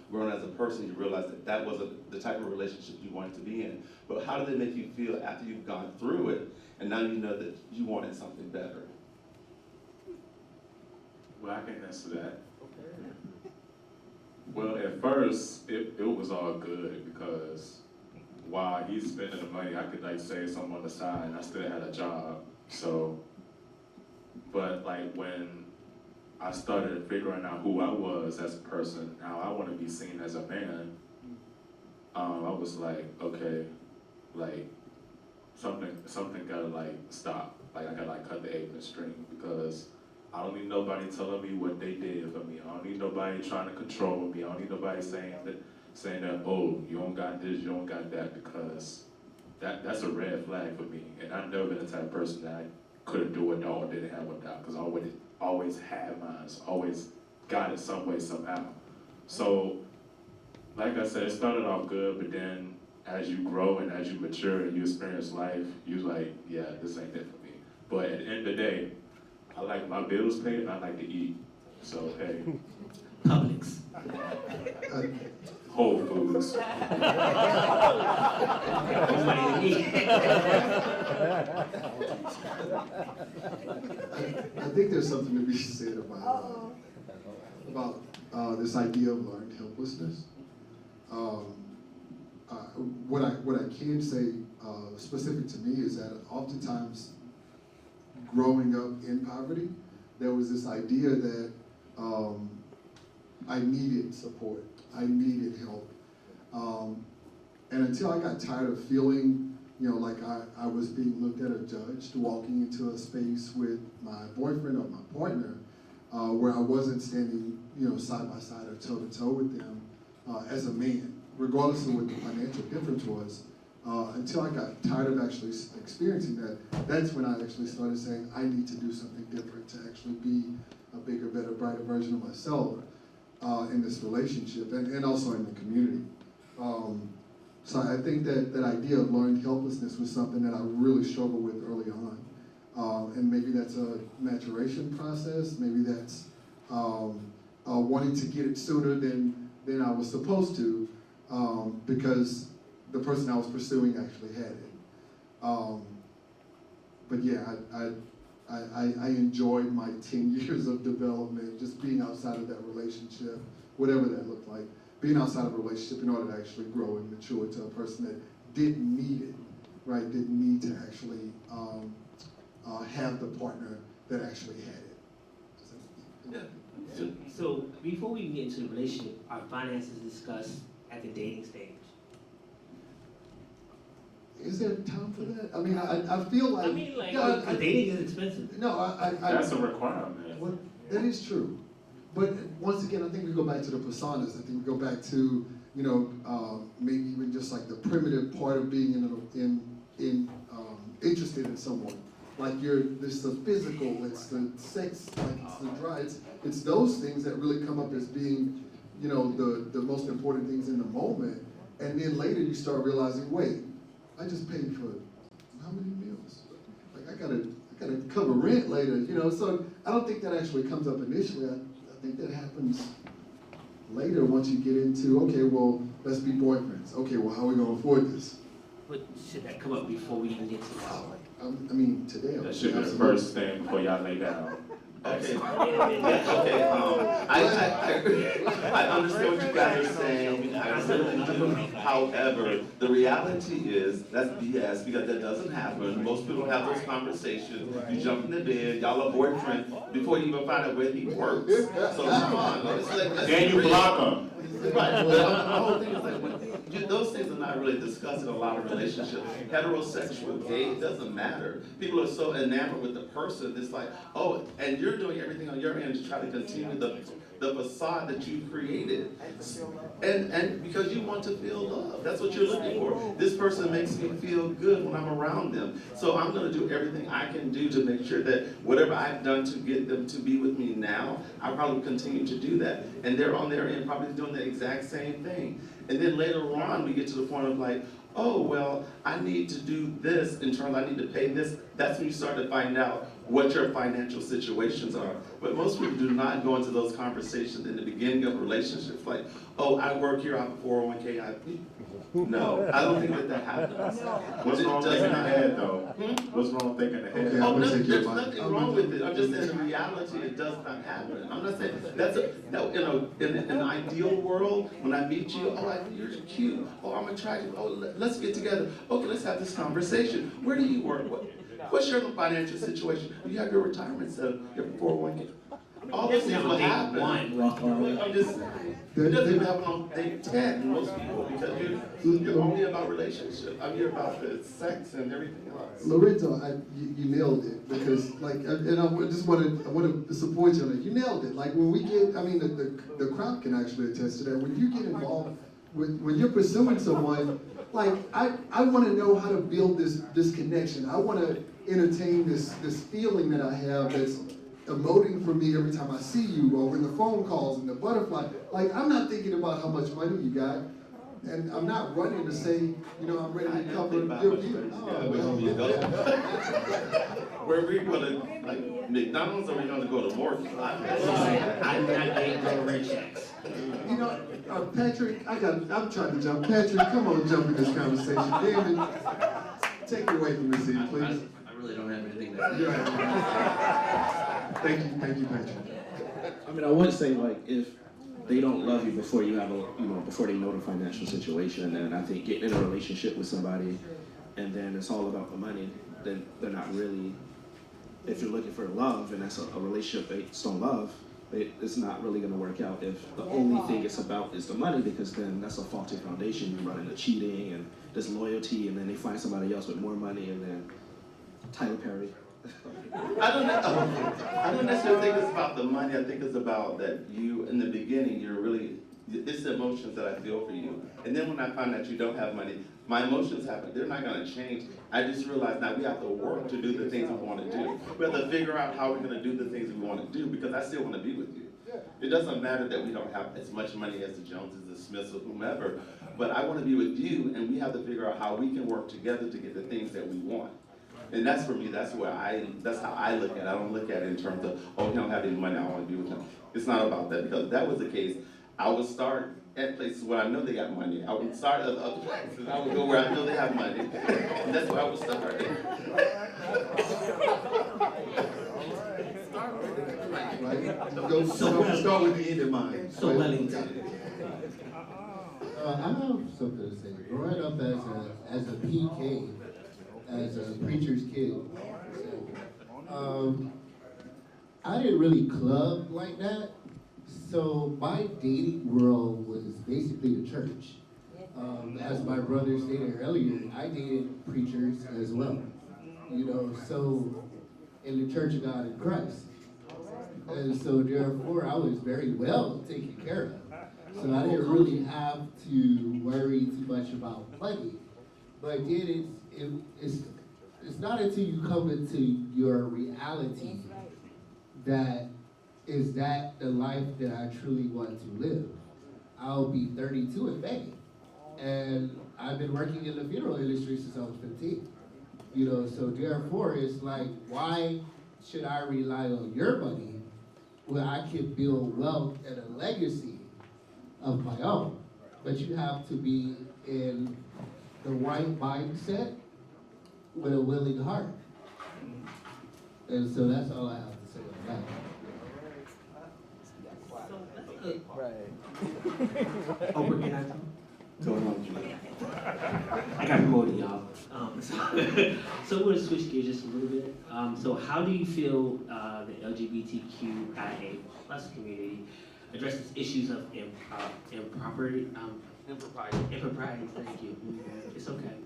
S2: grown as a person, you realize that that wasn't the type of relationship you wanted to be in. But how did it make you feel after you've gone through it and now you know that you wanted something better?
S5: Well, I can answer that. Well, at first, it was all good because while he's spending the money, I could like save some on the side and I still had a job. So, but like when I started figuring out who I was as a person, how I want to be seen as a man, I was like, okay, like something gotta like stop. Like I gotta like cut the ignorant string, because I don't need nobody telling me what they did for me. I don't need nobody trying to control me. I don't need nobody saying that, oh, you don't got this, you don't got that, because that's a red flag for me. And I've never been the type of person that I couldn't do it all or didn't have it out, because I always had mine, always got it some way, somehow. So, like I said, it started off good, but then as you grow and as you mature and you experience life, you're like, yeah, this ain't it for me. But at the end of the day, I like my bills paid and I like to eat. So, hey.
S3: Publix.
S5: Whole Foods.
S3: Money to eat.
S4: I think there's something to be said about this idea of learned helplessness. What I can say specific to me is that oftentimes growing up in poverty, there was this idea that I needed support. I needed help. And until I got tired of feeling, like I was being looked at or judged, walking into a space with my boyfriend or my partner, where I wasn't standing, side by side or toe to toe with them as a man, regardless of what the financial difference was. Until I got tired of actually experiencing that, that's when I actually started saying, I need to do something different to actually be a bigger, better, brighter version of myself in this relationship and also in the community. So I think that idea of learned helplessness was something that I really struggled with early on. And maybe that's a maturation process, maybe that's wanting to get it sooner than I was supposed to, because the person I was pursuing actually had it. But yeah, I enjoyed my 10 years of development, just being outside of that relationship, whatever that looked like, being outside of a relationship in order to actually grow and mature to a person that didn't need it, right? Didn't need to actually have the partner that actually had it.
S3: Yeah. So before we get into the relationship, are finances discussed at the dating stage?
S4: Is there time for that? I mean, I feel like...
S3: dating is expensive.
S4: No,
S5: That's a requirement.
S4: Well, that is true. But once again, I think we go back to the personas. I think we go back to, maybe even just like the primitive part of being interested in someone. Like it's the physical, it's the sex, like it's the drive. It's those things that really come up as being, the most important things in the moment. And then later you start realizing, wait, I just paid for how many meals? Like I gotta cover rent later, So I don't think that actually comes up initially. I think that happens later once you get into, okay, well, let's be boyfriends. Okay, well, how are we gonna afford this?
S3: But should that come up before we even get to that?
S4: I mean, today.
S5: That should be the first thing before y'all lay down.
S2: Okay. I understand what you guys are saying. I really do. However, the reality is that's BS because that doesn't happen. Most people have those conversations. You jump in the bed, y'all are boyfriend before you even find out where he works. So come on,
S5: Then you block him.
S2: Right. The whole thing is like those things are not really discussed in a lot of relationships. Heterosexual, gay, it doesn't matter. People are so enamored with the person. It's like, oh, and you're doing everything on your end to try to continue the facade that you created. And because you want to feel love. That's what you're looking for. This person makes me feel good when I'm around them. So I'm going to do everything I can do to make sure that whatever I've done to get them to be with me now, I'll probably continue to do that. And they're on their end probably doing the exact same thing. And then later on, we get to the point of like, oh, well, I need to do this in terms, I need to pay this. That's when you start to find out what your financial situations are. But most people do not go into those conversations in the beginning of relationships like, oh, I work here, I have a 401k. No, I don't think that happens.
S5: What's wrong thinking ahead, though? What's wrong thinking ahead?
S2: Oh, there's nothing wrong with it. I'm just saying in reality, it does not happen. I'm not saying in an ideal world, when I meet you, oh, you're cute. Oh, I'm attractive. Oh, let's get together. Okay, let's have this conversation. Where do you work? What's your financial situation? Do you have your retirement set up, your 401k? All those things will happen. I'm just saying. It doesn't even happen on day 10, most people, because you're only about relationship. I'm here about the sex and everything else.
S4: Lorenzo, you nailed it because, and I just want to support you on it. You nailed it. Like when we get, the crowd can actually attest to that. When you get involved, when you're pursuing someone, like I want to know how to build this connection. I want to entertain this feeling that I have that's emoting for me every time I see you, or in the phone calls and the butterfly. Like, I'm not thinking about how much money you got, and I'm not running to say, I'm ready to cover your bills.
S2: Where are we going to, like, McDonald's, or are we going to go to Morpheus?
S3: I'm not getting government checks.
S4: Patrick, I'm trying to jump. Patrick, come on, jump in this conversation. David, take it away from me, seat, please.
S8: I really don't have anything to
S4: Thank you, Patrick.
S10: I would say like if they don't love you before you have before they know the financial situation, and then I think getting in a relationship with somebody, and then it's all about the money, then they're not really. If you're looking for love and that's a relationship based on love, it's not really gonna work out if the only thing it's about is the money, because then that's a faulty foundation. You run into cheating and disloyalty, and then they find somebody else with more money, and then Tyler Perry.
S2: I don't necessarily think it's about the money. I think it's about that you, in the beginning, it's the emotions that I feel for you. And then when I find that you don't have money, my emotions happen. They're not gonna change. I just realize now we have to work to do the things we wanna do. We have to figure out how we're gonna do the things we wanna do, because I still wanna be with you. It doesn't matter that we don't have as much money as the Joneses, the Smiths, or whomever, but I wanna be with you, and we have to figure out how we can work together to get the things that we want. And that's for me, that's how I look at it. I don't look at it in terms of, oh, he don't have any money, I wanna be with him. It's not about that, because if that was the case, I would start at places where I know they got money. I would start at other places. I would go where I know they have money. And that's where I would start.
S4: Start with the end in mind.
S3: So Wellington.
S7: I have something to say. Growing up as a PK, as a preacher's kid, I didn't really club like that. So my dating world was basically the church. As my brother stated earlier, I dated preachers as well. You know, so in the Church of God in Christ. And so therefore I was very well taken care of. So I didn't really have to worry too much about money. But then it's not until you come into your reality that is that the life that I truly want to live. I'll be 32 in May, and I've been working in the funeral industry since I was 15. You know, so therefore it's like, why should I rely on your money when I can build wealth and a legacy of my own? But you have to be in the right mindset with a willing heart. And so that's all I have to say on that.
S3: Oh, we're gonna. I got promoted, y'all. So we're gonna switch gears just a little bit. So how do you feel the LGBTQIA plus community addresses issues of impropriety? Impropriety, thank you. It's okay.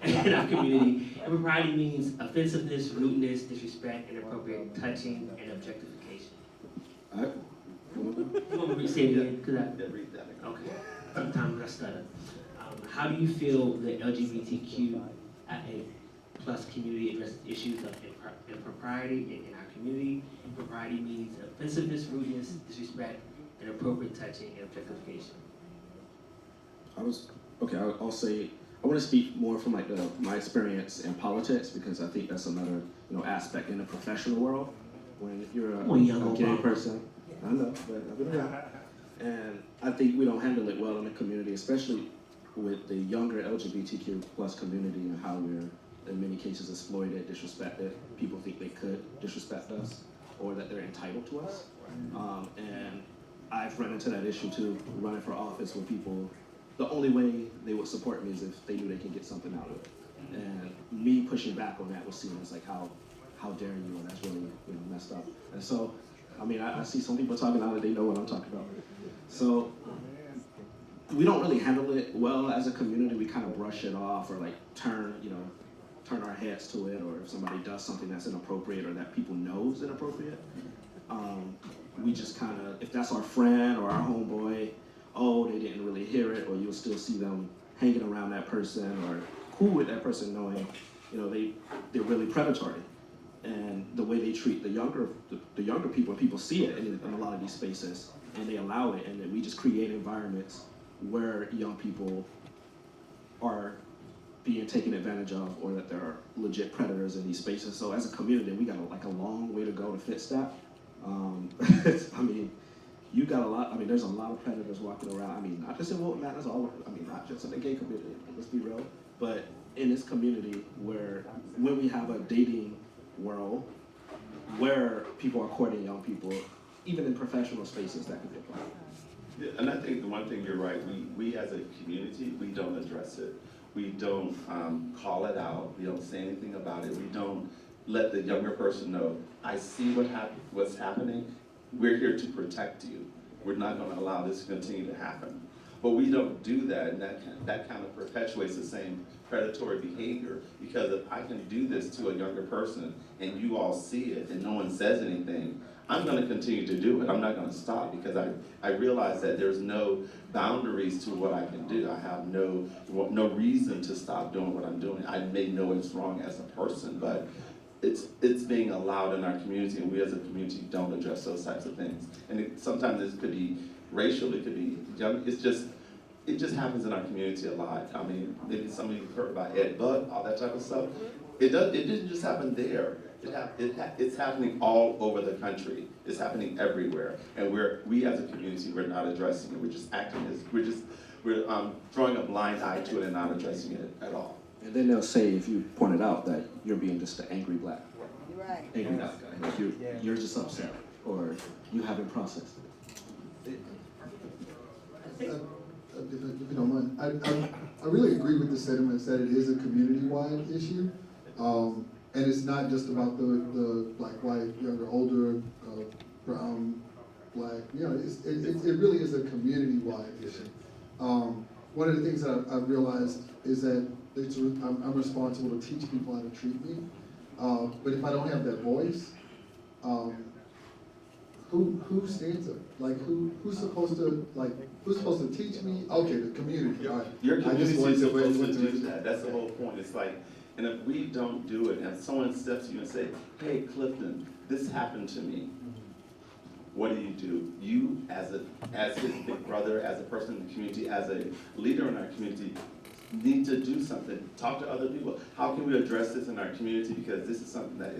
S3: In our community, impropriety means offensiveness, rudeness, disrespect, inappropriate touching, and objectification. You want me to say it again? Cause
S2: Read that again.
S3: okay. Sometimes I stutter. How do you feel the LGBTQIA plus community addresses issues of impropriety in our community? Impropriety means offensiveness, rudeness, disrespect, inappropriate touching, and objectification.
S10: I'll say, I want to speak more from like my experience in politics, because I think that's another aspect in the professional world. When you're a gay person, I know, but I've been around. And I think we don't handle it well in the community, especially with the younger LGBTQ plus community, and how we're in many cases exploited, disrespected. People think they could disrespect us, or that they're entitled to us. And I've run into that issue too, running for office, where people, the only way they would support me is if they knew they could get something out of it. And me pushing back on that was seen as like, how dare you, and that's really messed up. And so, I mean, I see some people talking out, and they know what I'm talking about. So we don't really handle it well as a community. We kind of brush it off, or like turn our heads to it, or if somebody does something that's inappropriate or that people know is inappropriate, we just kind of, if that's our friend or our homeboy, oh, they didn't really hear it, or you'll still see them hanging around that person or cool with that person, knowing, they're really predatory. And the way they treat the younger people, and people see it in a lot of these spaces, and they allow it, and then we just create environments where young people are being taken advantage of, or that there are legit predators in these spaces. So as a community, we got a long way to go to fix that. I mean, you got a lot. I mean, there's a lot of predators walking around. I mean, not just in Wilton Manors, not just in the gay community. Let's be real. But in this community, when we have a dating world where people are courting young people, even in professional spaces, that could be a problem.
S2: Yeah, and I think the one thing you're right, we as a community, we don't address it. We don't call it out. We don't say anything about it. We don't let the younger person know, I see what's happening. we're here to protect you. We're not gonna allow this to continue to happen. But we don't do that, and that kind of perpetuates the same predatory behavior, because if I can do this to a younger person and you all see it and no one says anything, I'm gonna continue to do it. I'm not gonna stop, because I realize that there's no boundaries to what I can do. I have no reason to stop doing what I'm doing. I may know it's wrong as a person, but it's being allowed in our community, and we as a community don't address those types of things. And sometimes this could be racial, it could be young, it just happens in our community a lot. I mean, maybe some of you have heard about Ed Budd, all that type of stuff. It didn't just happen there. It's happening all over the country. It's happening everywhere. And we as a community, we're not addressing it. We're just we're throwing a blind eye to it and not addressing it at all.
S10: And then they'll say, if you point it out, that you're being just an angry black,
S11: Right.
S10: angry black guy. Like you're just upset, or you haven't processed it.
S4: If you don't mind, I really agree with the sentiments that it is a community-wide issue. And it's not just about the black, white, younger, older, brown, black, you know, it really is a community-wide issue. One of the things that I've realized is that I'm responsible to teach people how to treat me. But if I don't have that voice, who stands up? Like who's supposed to teach me? Okay, the community. All right.
S2: Your community is supposed to do
S4: that.
S2: that. That's the whole point. It's like, and if we don't do it, and someone steps to you and say, "Hey, Clifton, this happened to me," what do? You, as his big brother, as a person in the community, as a leader in our community, need to do something. Talk to other people. How can we address this in our community? Because this is something that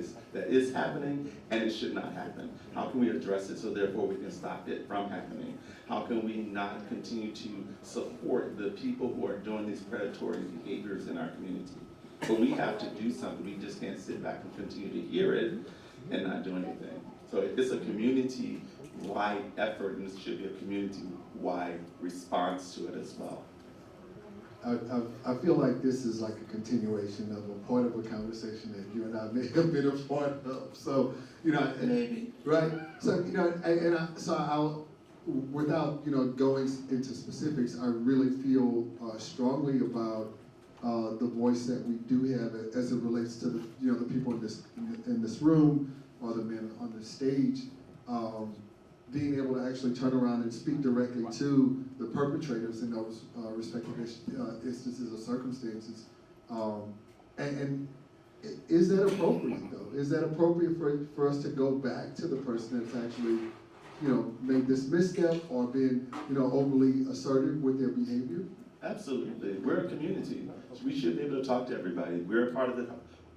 S2: is happening, and it should not happen. How can we address it so therefore we can stop it from happening? How can we not continue to support the people who are doing these predatory behaviors in our community? But we have to do something. We just can't sit back and continue to hear it and not do anything. So it's a community-wide effort, and it should be a community-wide response to it as well.
S4: I feel like this is like a continuation of a part of a conversation that you and I may have been a part of. So, you know,
S2: Maybe.
S4: right? So, you know, I'll, without, you know, going into specifics, I really feel strongly about the voice that we do have as it relates to the, you know, the people in this room or the men on the stage. Being able to actually turn around and speak directly to the perpetrators in those respective instances or circumstances. And is that appropriate, though? Is that appropriate for us to go back to the person that's actually, you know, made this misstep or been, you know, overly assertive with their behavior?
S2: Absolutely. We're a community. We should be able to talk to everybody. We're a part of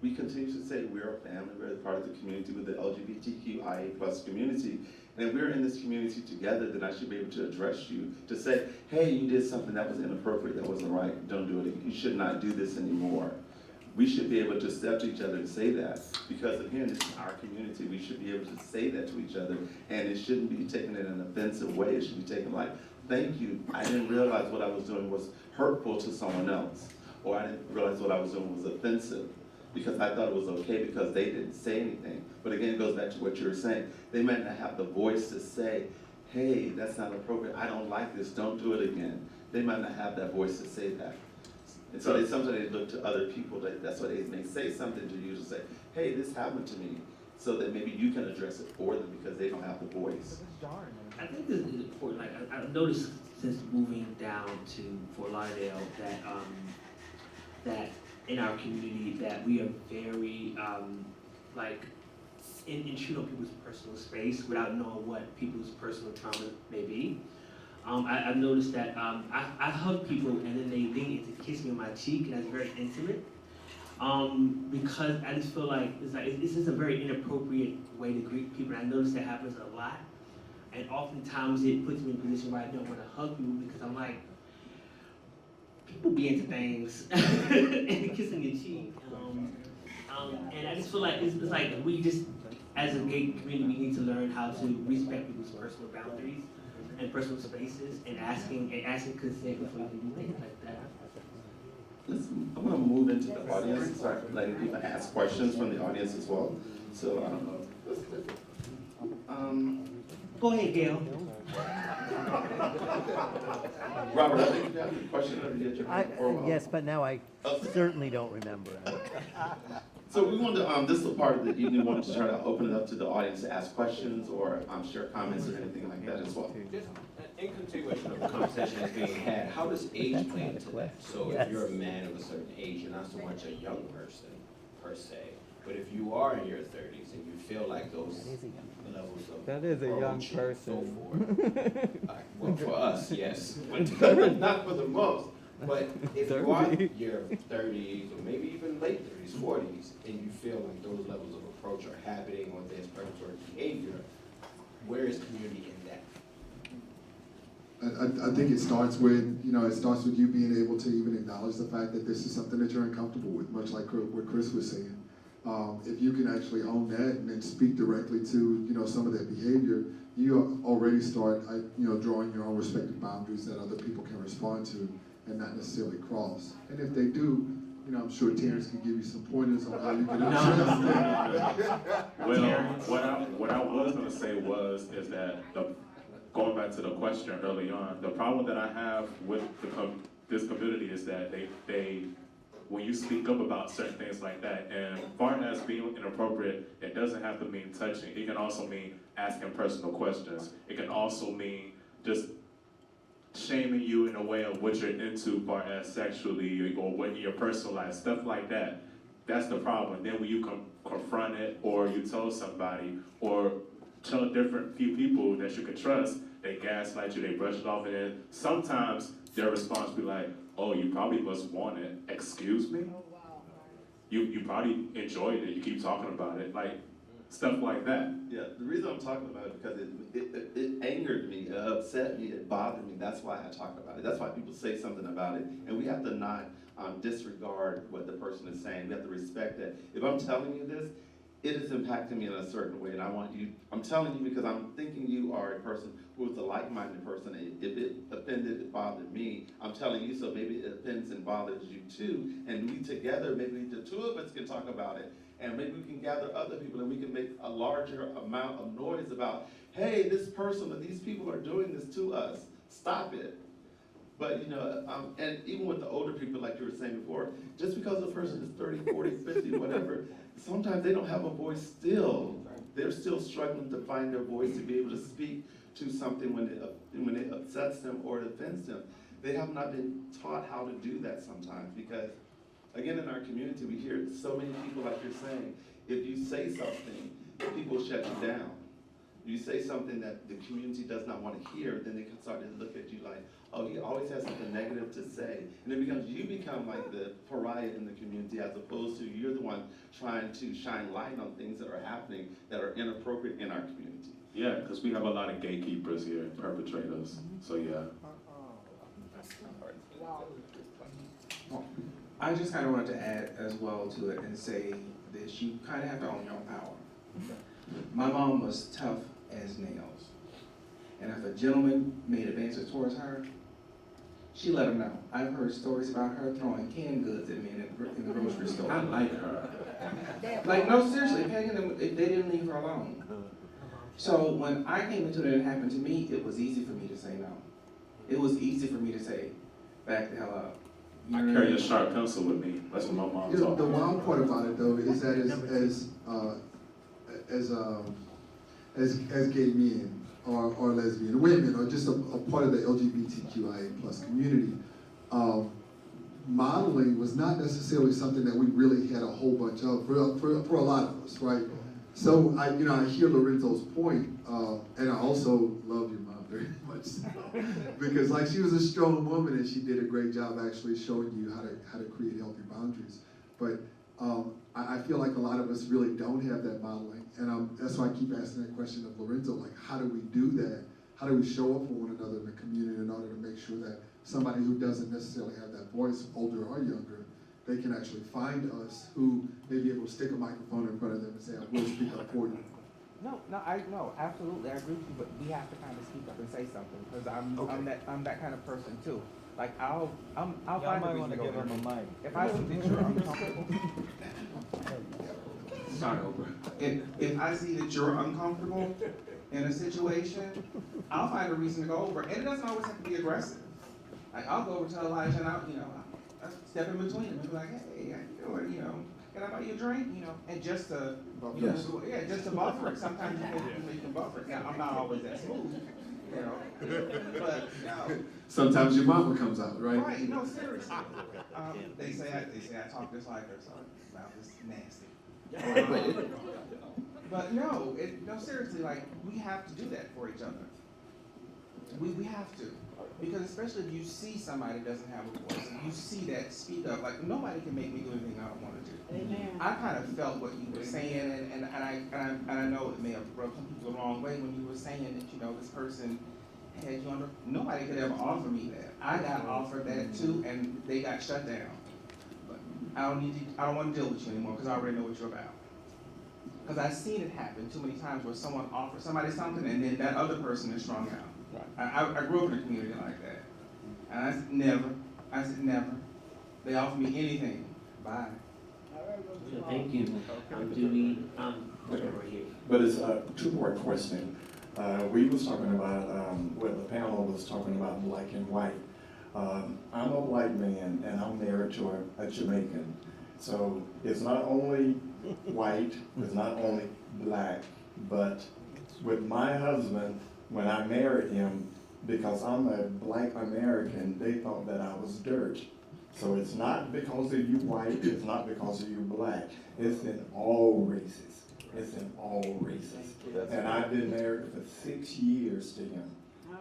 S2: we continue to say we're a family, we're a part of the community with the LGBTQIA+ community. And if we're in this community together, then I should be able to address you, to say, hey, you did something that was inappropriate, that wasn't right, don't do it again. You should not do this anymore. We should be able to step to each other and say that, because again, this is our community. We should be able to say that to each other, and it shouldn't be taken in an offensive way. It should be taken like, thank you, I didn't realize what I was doing was hurtful to someone else, or I didn't realize what I was doing was offensive, because I thought it was okay because they didn't say anything. But again, it goes back to what you were saying. They might not have the voice to say, hey, that's not appropriate, I don't like this, don't do it again. They might not have that voice to say that. And so sometimes they look to other people, that's why they may say something to you to say, hey, this happened to me, so that maybe you can address it for them because they don't have the voice.
S3: I think this is important. Like I've noticed since moving down to Fort Lauderdale that in our community that we are very intrude on people's personal space without knowing what people's personal trauma may be. I've noticed that I hug people and then they lean in to kiss me on my cheek, and that's very intimate. Because I just feel like this is a very inappropriate way to greet people. And I notice that happens a lot, and oftentimes it puts me in a position where I don't want to hug people because I'm like, people be into things and kissing your cheek. And I just feel like it's like we just, as a gay community, we need to learn how to respect people's personal boundaries and personal spaces, and asking consent before you can do things like that.
S2: I'm going to move into the audience and start letting people ask questions from the audience as well. So,
S3: Go ahead, Gail.
S2: Robert, I think you have a question over here.
S1: Yes, but now I certainly don't remember.
S2: So we wanted to, this is part of the evening, we wanted to try to open it up to the audience to ask questions or share comments or anything like that as well.
S11: Just in continuation of the conversation that's being had, how does age play into that? So if you're a man of a certain age, you're not so much a young person per se, but if you are in your 30s and you feel like those levels of
S9: That is a young
S11: approach and
S9: person.
S11: so forth. Well, for us, yes, but not for the most. But if you are in your 30s or maybe even late 30s, 40s, and you feel like those levels of approach are happening or there's predatory behavior, where is community in that?
S4: I think it starts with, it starts with you being able to even acknowledge the fact that this is something that you're uncomfortable with, much like what Chris was saying. If you can actually own that and then speak directly to, some of that behavior, you already start, drawing your own respective boundaries that other people can respond to and not necessarily cross. And if they do, I'm sure Terrence can give you some pointers on how you can address that.
S5: Well, what I was going to say is that going back to the question early on, the problem that I have with this community is that they when you speak up about certain things like that, and far as being inappropriate, it doesn't have to mean touching. It can also mean asking personal questions. It can also mean just shaming you in a way of what you're into, far as sexually or what in your personal life, stuff like that. That's the problem. Then when you confront it, or you tell somebody, or tell different few people that you can trust, they gaslight you, they brush it off, and then sometimes their response be like, "Oh, you probably must want it." Excuse me? You probably enjoyed it. You keep talking about it, like stuff like that.
S2: Yeah, the reason I'm talking about it because it angered me, it upset me, it bothered me. That's why I talk about it. That's why people say something about it, and we have to not disregard what the person is saying. We have to respect that. If I'm telling you this, it is impacting me in a certain way, and I'm telling you because I'm thinking you are a person who is a like-minded person. If it offended, it bothered me, I'm telling you, so maybe it offends and bothers you too, and we together, maybe the two of us can talk about it, and maybe we can gather other people, and we can make a larger amount of noise about, hey, this person or these people are doing this to us, stop it. But, and even with the older people, like you were saying before, just because a person is 30, 40, 50, whatever, sometimes they don't have a voice still. They're still struggling to find their voice to be able to speak to something when it upsets them or it offends them. They have not been taught how to do that sometimes because, again, in our community, we hear so many people, like you're saying, if you say something, people shut you down. You say something that the community does not want to hear, then they can start to look at you like, oh, he always has something negative to say. And you become like the pariah in the community as opposed to you're the one trying to shine light on things that are happening that are inappropriate in our community.
S5: Yeah, because we have a lot of gatekeepers here, perpetrators. So yeah.
S12: I just kind of wanted to add as well to it and say that you kind of have to own your own power. My mom was tough as nails. And if a gentleman made advances towards her, she let him know. I've heard stories about her throwing canned goods at me in the grocery store.
S5: I like her.
S12: Like, no, seriously, pegging them if they didn't leave her alone. So when I came into it and it happened to me, it was easy for me to say no. It was easy for me to say, back the hell up.
S5: I carry a sharp pencil with me. That's what my mom taught me.
S4: The wild part about it though is that as gay men or lesbian women or just a part of the LGBTQIA plus community, modeling was not necessarily something that we really had a whole bunch of for a lot of us, right? So I hear Lorenzo's point, and I also love your mom very much, because like she was a strong woman and she did a great job actually showing you how to create healthy boundaries. But I feel like a lot of us really don't have that modeling, and that's why I keep asking that question of Lorenzo, like how do we do that? How do we show up for one another in the community in order to make sure that somebody who doesn't necessarily have that voice, older or younger, they can actually find us who may be able to stick a microphone in front of them and say, I will speak up for you.
S13: No, absolutely, I agree with you, but we have to kind of speak up and say something, because I'm that kind of person too. Like I'll find a reason to go there. If I see that you're uncomfortable,
S12: sorry, Oprah. If I see that you're uncomfortable in a situation, I'll find a reason to go over. And it doesn't always have to be aggressive. Like, I'll go over to Elijah and I'll step in between them and be like, hey, how you doing? Can I buy you a drink? And just to,
S10: Yes.
S12: just to buffer it. Sometimes you can buffer it. Now, I'm not always that smooth, but
S4: Sometimes your mama comes out, right?
S12: right, no, seriously. They say I talk just like her, so wow, this is nasty. But no, seriously, like, we have to do that for each other. We have to. Because especially if you see somebody doesn't have a voice, and you see that, speak up. Like, nobody can make me do anything I don't want to do.
S14: Amen.
S12: I kind of felt what you were saying, and I know it may have rubbed some people the wrong way when you were saying that, this person had you under. Nobody could ever offer me that. I got offered that too, and they got shut down. But I don't want to deal with you anymore because I already know what you're about. Because I've seen it happen too many times where someone offers somebody something and then that other person is strung out. I grew up in a community like that. And I said, never. They offer me anything. Bye.
S3: Thank you. Do we, right here.
S15: But it's a two-part question. We was talking about, the panel was talking about black and white. I'm a white man and I'm married to a Jamaican. So it's not only white, it's not only black, but with my husband, when I married him, because I'm a black American, they thought that I was dirt. So it's not because of you white, it's not because of you black. It's in all races. It's in all races. And I've been married for 6 years to him.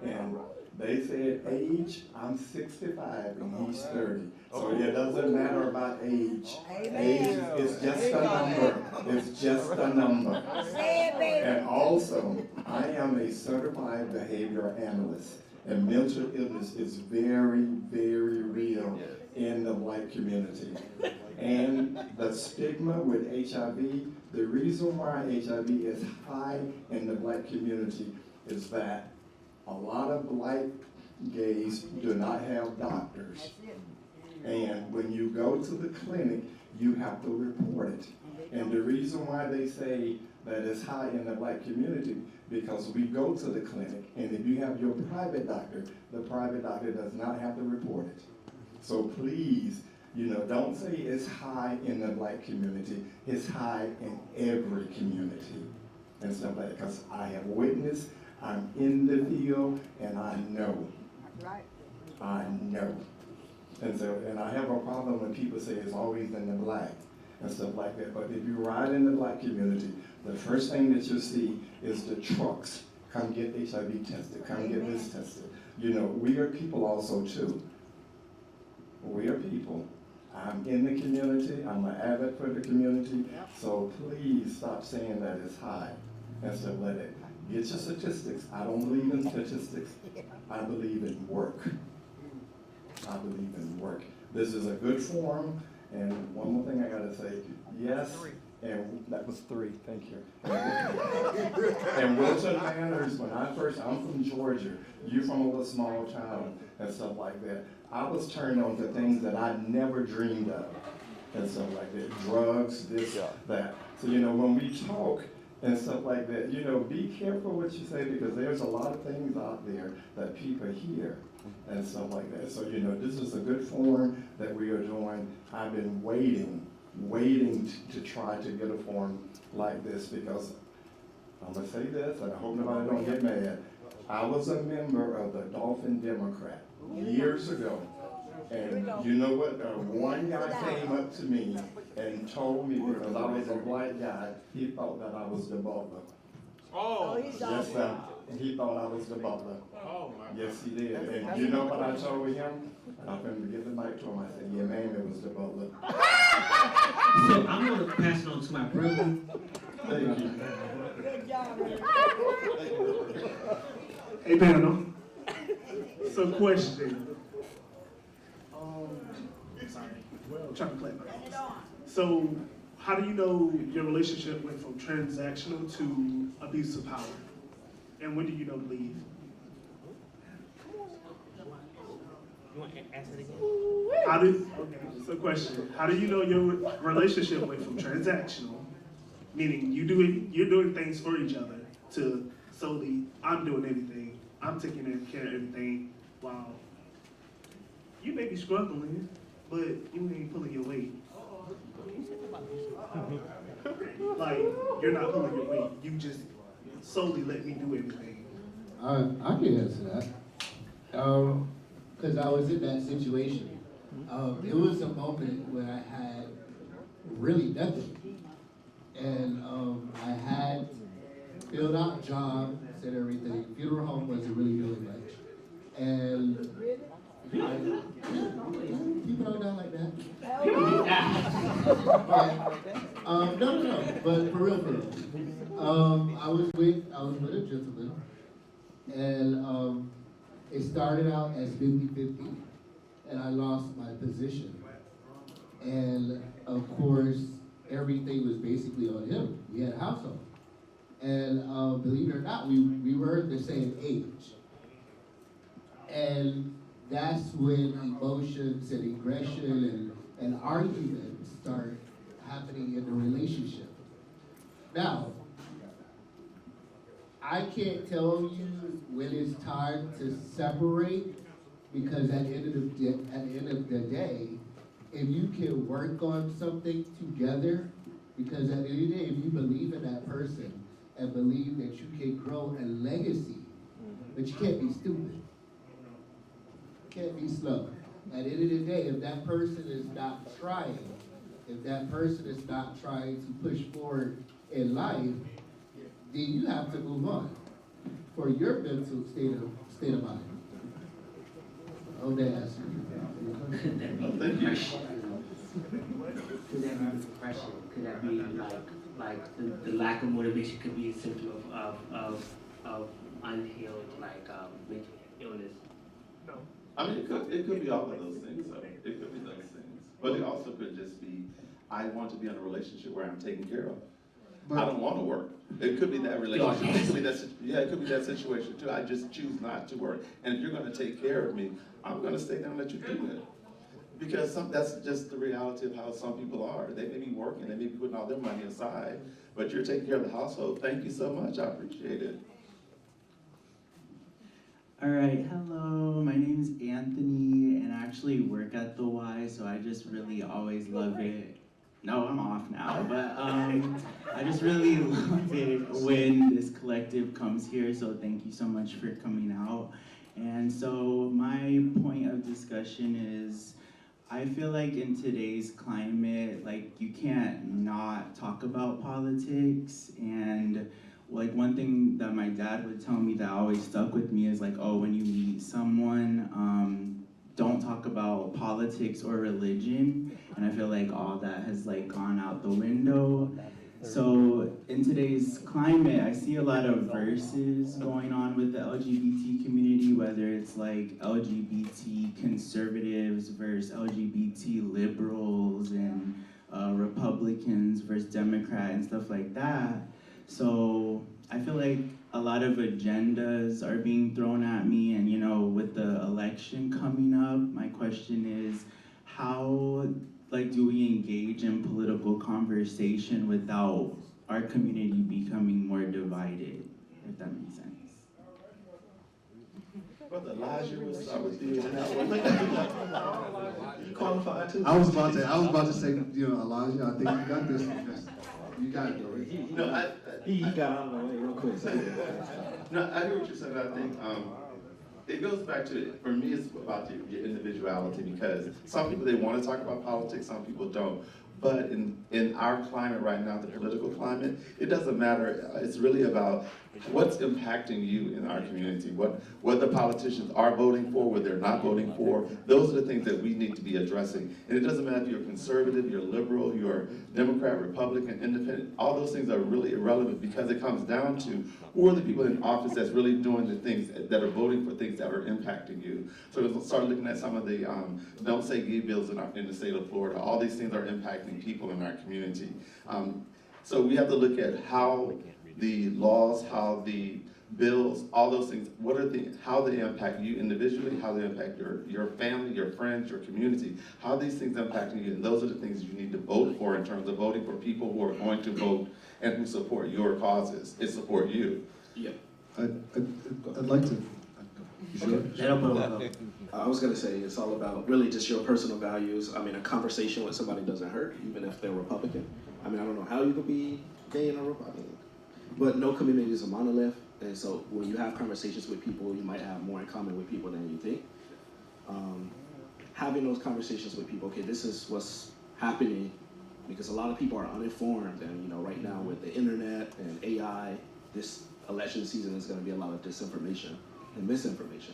S15: And they said age, I'm 65 and he's 30. So it doesn't matter about age. Age is just a number. It's just a number. And also, I am a certified behavior analyst. And mental illness is very, very real in the black community. And the stigma with HIV, the reason why HIV is high in the black community is that a lot of black gays do not have doctors. And when you go to the clinic, you have to report it. And the reason why they say that it's high in the black community, because we go to the clinic, and if you have your private doctor, the private doctor does not have to report it. So please, don't say it's high in the black community. It's high in every community and stuff like that, because I have witnessed, I'm in the field, and I know.
S14: Right.
S15: I know. And I have a problem when people say it's always in the black and stuff like that. But if you ride in the black community, the first thing that you'll see is the trucks. Come get HIV tested, come get this tested. We are people also too. We are people. I'm in the community, I'm an advocate for the community, so please stop saying that it's high and stuff like that. Get your statistics. I don't believe in statistics. I believe in work. I believe in work. This is a good forum, and one more thing I gotta say, yes, and that was 3, thank you. And Wilton Manors, I'm from Georgia, you're from a little small town and stuff like that. I was turned on to things that I never dreamed of and stuff like that, drugs, this, that. So, when we talk and stuff like that, be careful what you say, because there's a lot of things out there that people hear and stuff like that. So, this is a good forum that we are doing. I've been waiting to try to get a forum like this, because I'm gonna say this, and I hope nobody don't get mad. I was a member of the Dolphin Democrat years ago. And you know what? One guy came up to me and told me, because I was a black guy, he thought that I was the butler.
S14: Oh,
S15: Yes, sir. He thought I was the butler.
S11: Oh, my.
S15: Yes, he did. And you know what I told him? And I'm going to give the mic to him. I said, yeah, man, it was the butler.
S3: So I'm going to pass it on to my brother.
S15: Thank you.
S14: Good job.
S16: Hey, panel. So, question. Sorry. I'm trying to play my phone. So, how do you know your relationship went from transactional to abuse of power? And when do you know to leave?
S3: You want to answer it again?
S16: So question, how do you know your relationship went from transactional, meaning you're doing things for each other, to solely, I'm doing everything, I'm taking care of everything, while you may be struggling, but you ain't pulling your weight. Like, you're not pulling your weight, you just solely let me do everything.
S7: I can answer that. Because I was in that situation. It was a moment where I had really nothing. And I had filled out jobs and everything. Funeral home wasn't really doing much. And people don't die like that. No. But for real. I was with a gentleman, and it started out as 50-50, and I lost my position. And of course, everything was basically on him. We had a household. And believe it or not, we were the same age. And that's when emotions and aggression and arguments start happening in the relationship. Now, I can't tell you when it's time to separate, because at the end of the day, if you can work on something together, because at the end of the day, if you believe in that person and believe that you can grow a legacy, but you can't be stupid. You can't be slow. At the end of the day, if that person is not trying, if that person is not trying to push forward in life, then you have to move on for your mental state of mind. I hope that answers
S3: Could that be depression? Could that be depression? Could that be like the lack of motivation could be a symptom of unhealed mental illness?
S16: No.
S2: I mean, it could be all of those things, though. It could be those things. But it also could just be, I want to be in a relationship where I'm taken care of. I don't want to work. It could be that relationship. It could be it could be that situation too. I just choose not to work. And if you're going to take care of me, I'm going to stay there and let you do it. Because that's just the reality of how some people are. They may be working, they may be putting all their money aside, but you're taking care of the household. Thank you so much. I appreciate it.
S17: All right, hello, my name is Anthony, and I actually work at the Y, so I just really always love it. No, I'm off now, but I just really love it when this collective comes here, so thank you so much for coming out. And so my point of discussion is, I feel like in today's climate, like you can't not talk about politics, and like one thing that my dad would tell me that always stuck with me is like, oh, when you meet someone, don't talk about politics or religion. And I feel like all that has like gone out the window. So in today's climate, I see a lot of verses going on with the LGBT community, whether it's like LGBT conservatives versus LGBT liberals and Republicans versus Democrat and stuff like that. So I feel like a lot of agendas are being thrown at me, and you know, with the election coming up, my question is, how do we engage in political conversation without our community becoming more divided, if that makes sense?
S2: Brother Elijah, we'll start with you on that one. You qualified too?
S4: I was about to say, Elijah, I think you got this. You got it, though.
S2: No,
S10: He got out of the way real quick.
S2: No, I hear what you're saying. I think it goes back to, for me, it's about your individuality, because some people, they want to talk about politics, some people don't. But in our climate right now, the political climate, it doesn't matter. It's really about what's impacting you in our community, what the politicians are voting for, what they're not voting for. Those are the things that we need to be addressing. And it doesn't matter if you're conservative, you're liberal, you're Democrat, Republican, independent. All those things are really irrelevant, because it comes down to who are the people in office that's really doing the things that are voting for things that are impacting you. So let's start looking at some of the don't say gay bills in the state of Florida. All these things are impacting people in our community. So we have to look at how the laws, how the bills, all those things, how they impact you individually, how they impact your family, your friends, your community, how these things impacting you, and those are the things you need to vote for in terms of voting for people who are going to vote and who support your causes and support you.
S17: Yep.
S4: I'd like to. You sure?
S10: I was gonna say it's all about really just your personal values. I mean, a conversation with somebody doesn't hurt, even if they're Republican. I mean, I don't know how you could be gay and a Republican, but no community is a monolith. And so when you have conversations with people, you might have more in common with people than you think. Having those conversations with people, okay, this is what's happening, because a lot of people are uninformed, and right now with the internet and AI, this election season is going to be a lot of disinformation and misinformation.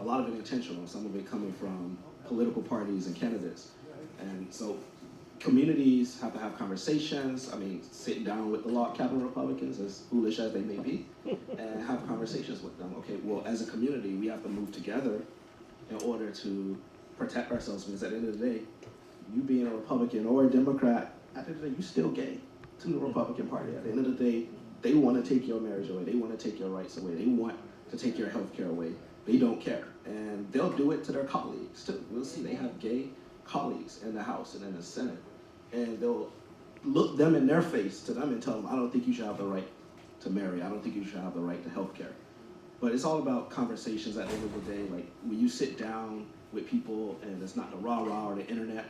S10: A lot of it intentional, some of it coming from political parties and candidates. And so communities have to have conversations. I mean, sitting down with the log cabin Republicans, as foolish as they may be, and have conversations with them. Okay, well, as a community, we have to move together in order to protect ourselves, because at the end of the day, you being a Republican or a Democrat, at the end of the day, you still gay to the Republican Party. At the end of the day, they want to take your marriage away. They want to take your rights away. They want to take your health care away. They don't care. And they'll do it to their colleagues too. We'll see they have gay colleagues in the House and in the Senate. And they'll look them in their face to them and tell them, I don't think you should have the right to marry. I don't think you should have the right to health care. But it's all about conversations at the end of the day. Like when you sit down with people and it's not the rah-rah or the internet.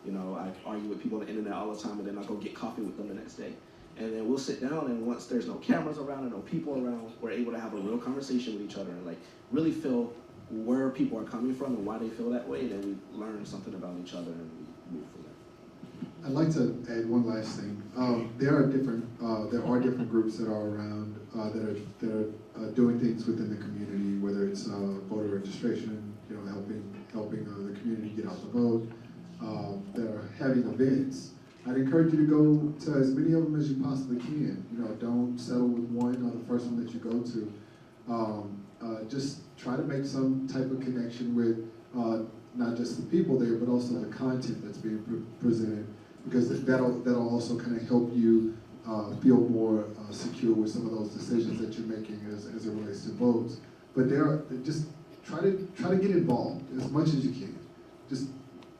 S10: I argue with people on the internet all the time, and then I go get coffee with them the next day. And then we'll sit down, and once there's no cameras around and no people around, we're able to have a real conversation with each other and like really feel where people are coming from and why they feel that way. And then we learn something about each other and we move from there.
S4: I'd like to add one last thing. There are different groups that are around that are doing things within the community, whether it's voter registration, helping the community get out the vote. That are having events. I'd encourage you to go to as many of them as you possibly can. Don't settle with one or the first one that you go to. Just try to make some type of connection with not just the people there, but also the content that's being presented, because that'll also kind of help you feel more secure with some of those decisions that you're making as it relates to votes. But just try to get involved as much as you can. Just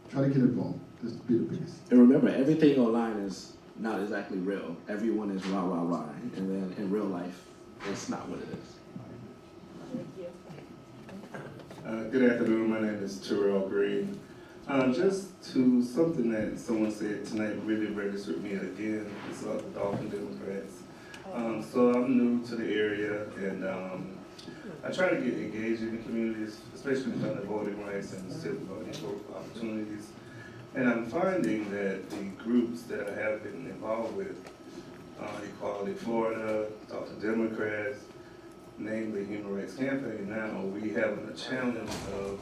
S4: try to get involved. Just be the biggest.
S10: And remember, everything online is not exactly real. Everyone is rah, rah, rah. And then in real life, it's not what it is.
S2: Good afternoon, my name is Terrell Green. Just to something that someone said tonight really registered me again. It's about the Dolphin Democrats. So I'm new to the area, and I try to get engaged in the communities, especially when it comes to voting rights and civil voting opportunities. And I'm finding that the groups that I have been involved with, Equality Florida, Talk to Democrats, namely Human Rights Campaign now, we have a challenge of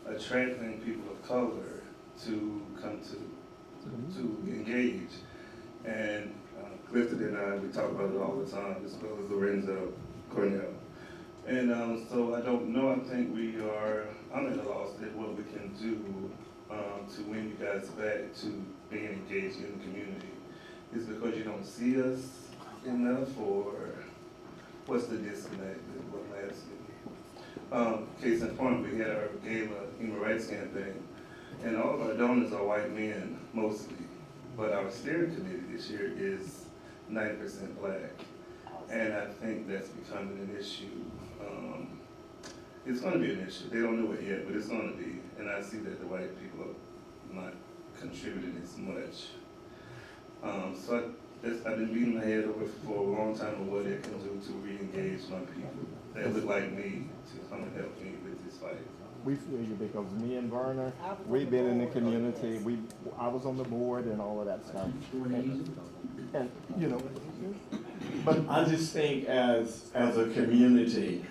S2: attracting people of color to come to engage. And Clifton and I, we talk about it all the time, as well as Lorenzo Cornell. And so I don't know, I think I'm at a loss at what we can do to win you guys back to being engaged in the community. Is it because you don't see us enough, or what's the disconnect is what I'm asking? Case in point, we had our gala Human Rights Campaign, and all of our donors are white men, mostly. But our steering committee this year is 90% black. And I think that's becoming an issue. It's going to be an issue. They don't know it yet, but it's going to be. And I see that the white people are not contributing as much. So I've been beating my head over for a long time of what it can do to re-engage young people that look like me to come and help me with this fight.
S15: We feel you because me and Werner, we've been in the community. I was on the board and all of that stuff. And but I just think as a community,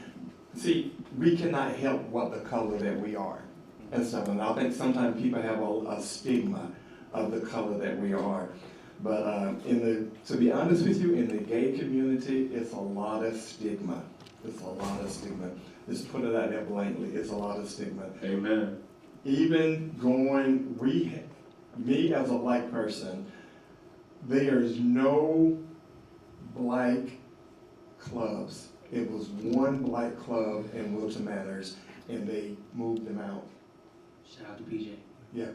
S15: see, we cannot help what the color that we are and stuff. And I think sometimes people have a stigma of the color that we are. But to be honest with you, in the gay community, it's a lot of stigma. It's a lot of stigma. Just put it out there blankly. It's a lot of stigma.
S5: Amen.
S15: Even me as a black person, there's no black clubs. It was one black club in Wilton Manors, and they moved them out.
S3: Shout out to PJ.
S15: Yeah.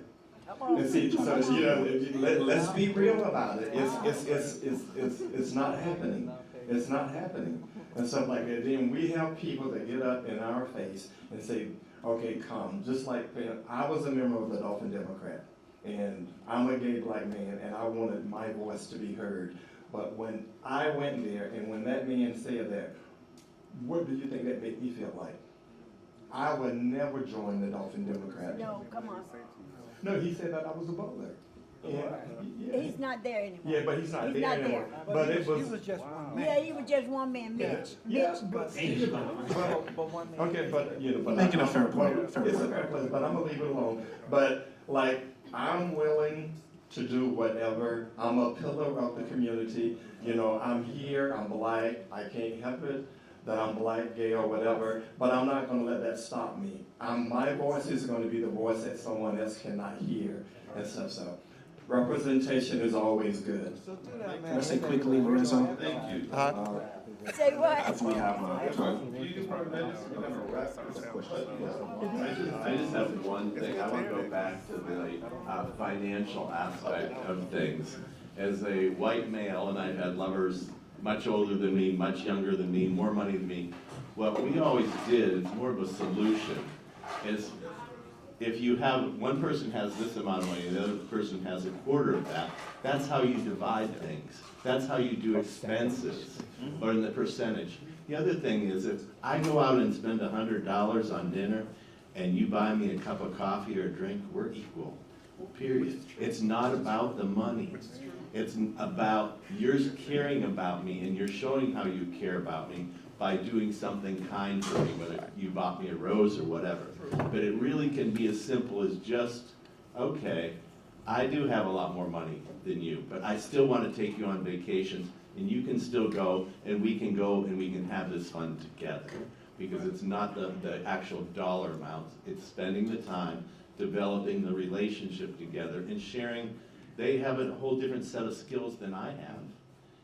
S15: And see, so let's be real about it. It's not happening. It's not happening. and stuff like that. Then we have people that get up in our face and say, okay, come. Just like I was a member of the Dolphin Democrat, and I'm a gay black man, and I wanted my voice to be heard. But when I went there, and when that man said that, what do you think that made me feel like? I would never join the Dolphin Democrat.
S14: No, come on.
S15: No, he said that I was a butler. Yeah.
S14: He's not there anymore.
S15: Yeah, but he's not there anymore.
S14: There.
S15: But it was.
S9: He was just one man.
S14: Yeah, he was just one man, Mitch.
S15: Yeah,
S14: Mitch,
S15: but
S9: one man.
S15: okay, but you know, but
S10: Making a fair
S15: but
S10: point. Fair
S15: it's
S10: point.
S15: a fair point, but I'm gonna leave it alone. But like, I'm willing to do whatever. I'm a pillar of the community. You know, I'm here. I'm black. I can't help it that I'm black, gay, or whatever. But I'm not gonna let that stop me. My voice is going to be the voice that someone else cannot hear, and stuff. So, representation is always good.
S10: Can I say quickly, Lorenzo?
S11: Thank you.
S14: Say what?
S10: If we have time.
S11: I just have one thing. I want to go back to the financial aspect of things. As a white male, and I've had lovers much older than me, much younger than me, more money than me, what we always did, it's more of a solution, is if you have, one person has this amount of money, the other person has a quarter of that, that's how you divide things. That's how you do expenses, or in the percentage. The other thing is, if I go out and spend $100 on dinner, and you buy me a cup of coffee or a drink, we're equal, period. It's not about the money. It's about you're caring about me, and you're showing how you care about me by doing something kind for me, whether you bought me a rose or whatever. But it really can be as simple as just, okay, I do have a lot more money than you, but I still want to take you on vacations, and you can still go, and we can have this fun together. Because it's not the actual dollar amounts, it's spending the time, developing the relationship together, and sharing. They have a whole different set of skills than I have.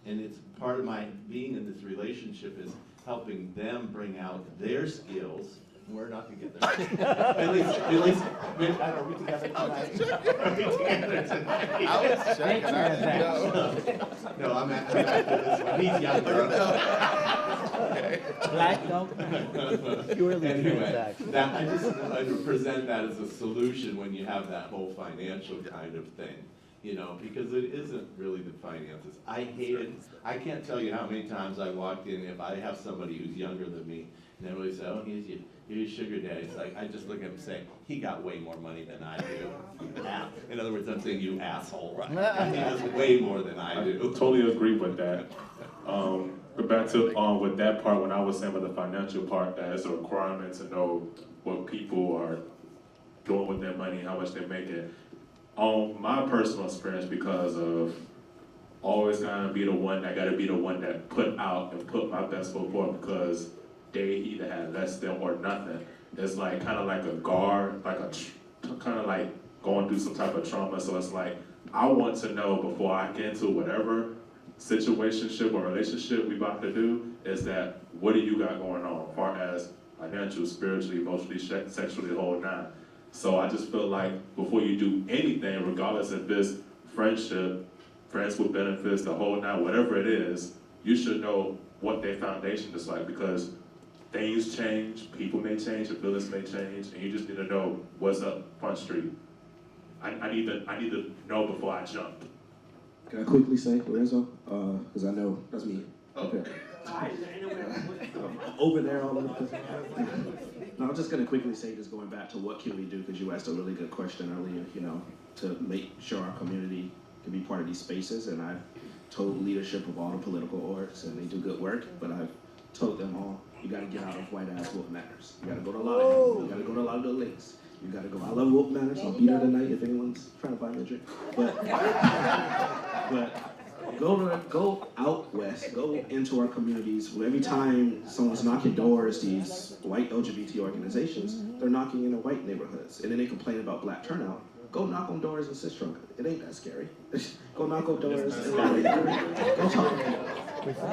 S11: And it's part of my being in this relationship is helping them bring out their skills. We're not together. at least, are we together tonight? Are we together tonight?
S10: I was checking.
S11: No, I'm after this one. He's younger.
S1: Black don't. Purely
S11: Anyway,
S1: transaction.
S11: that, I just present that as a solution when you have that whole financial kind of thing. You know, because it isn't really the finances. I hate it. I can't tell you how many times I walked in, if I have somebody who's younger than me, and they always say, oh, here's your sugar daddy. It's like, I just look at him and say, he got way more money than I do. In other words, I'm saying, you asshole. Right? He has way more than I do.
S5: Totally agree with that. But back to with that part, when I was saying with the financial part, that it's a requirement to know what people are doing with their money, how much they're making. My personal experience, because of always gotta be the one that put out and put my best foot forward, because they either had less than or nothing. It's like kind of like a guard, like kind of like going through some type of trauma. So it's like I want to know before I get into whatever situationship or relationship we about to do, is that what do you got going on, as far as financial, spiritually, emotionally, sexually, the whole nine. So I just feel like before you do anything, regardless if it's friendship, friends with benefits, the whole nine, whatever it is, you should know what their foundation is like, because things change, people may change, abilities may change, and you just need to know what's up Front Street. I need to know before I jump.
S10: Can I quickly say, Lorenzo? Because I know that's me. Okay. Over there, all over the place. No, I'm just going to quickly say, just going back to what can we do, because you asked a really good question earlier, you know, to make sure our community can be part of these spaces. And I've told leadership of all the political orgs, and they do good work, but I've told them all, you got to get out of white ass woke matters. You got to go to a lot of them. You got to go to a lot of the links. You got to go. I love woke matters. I'll be there tonight if anyone's trying to buy me a drink. But go out west. Go into our communities. Every time someone's knocking doors, these white LGBT organizations, they're knocking into white neighborhoods, and then they complain about black turnout. Go knock on doors in Sistrunk. It ain't that scary. Go knock on doors in Go talk to people.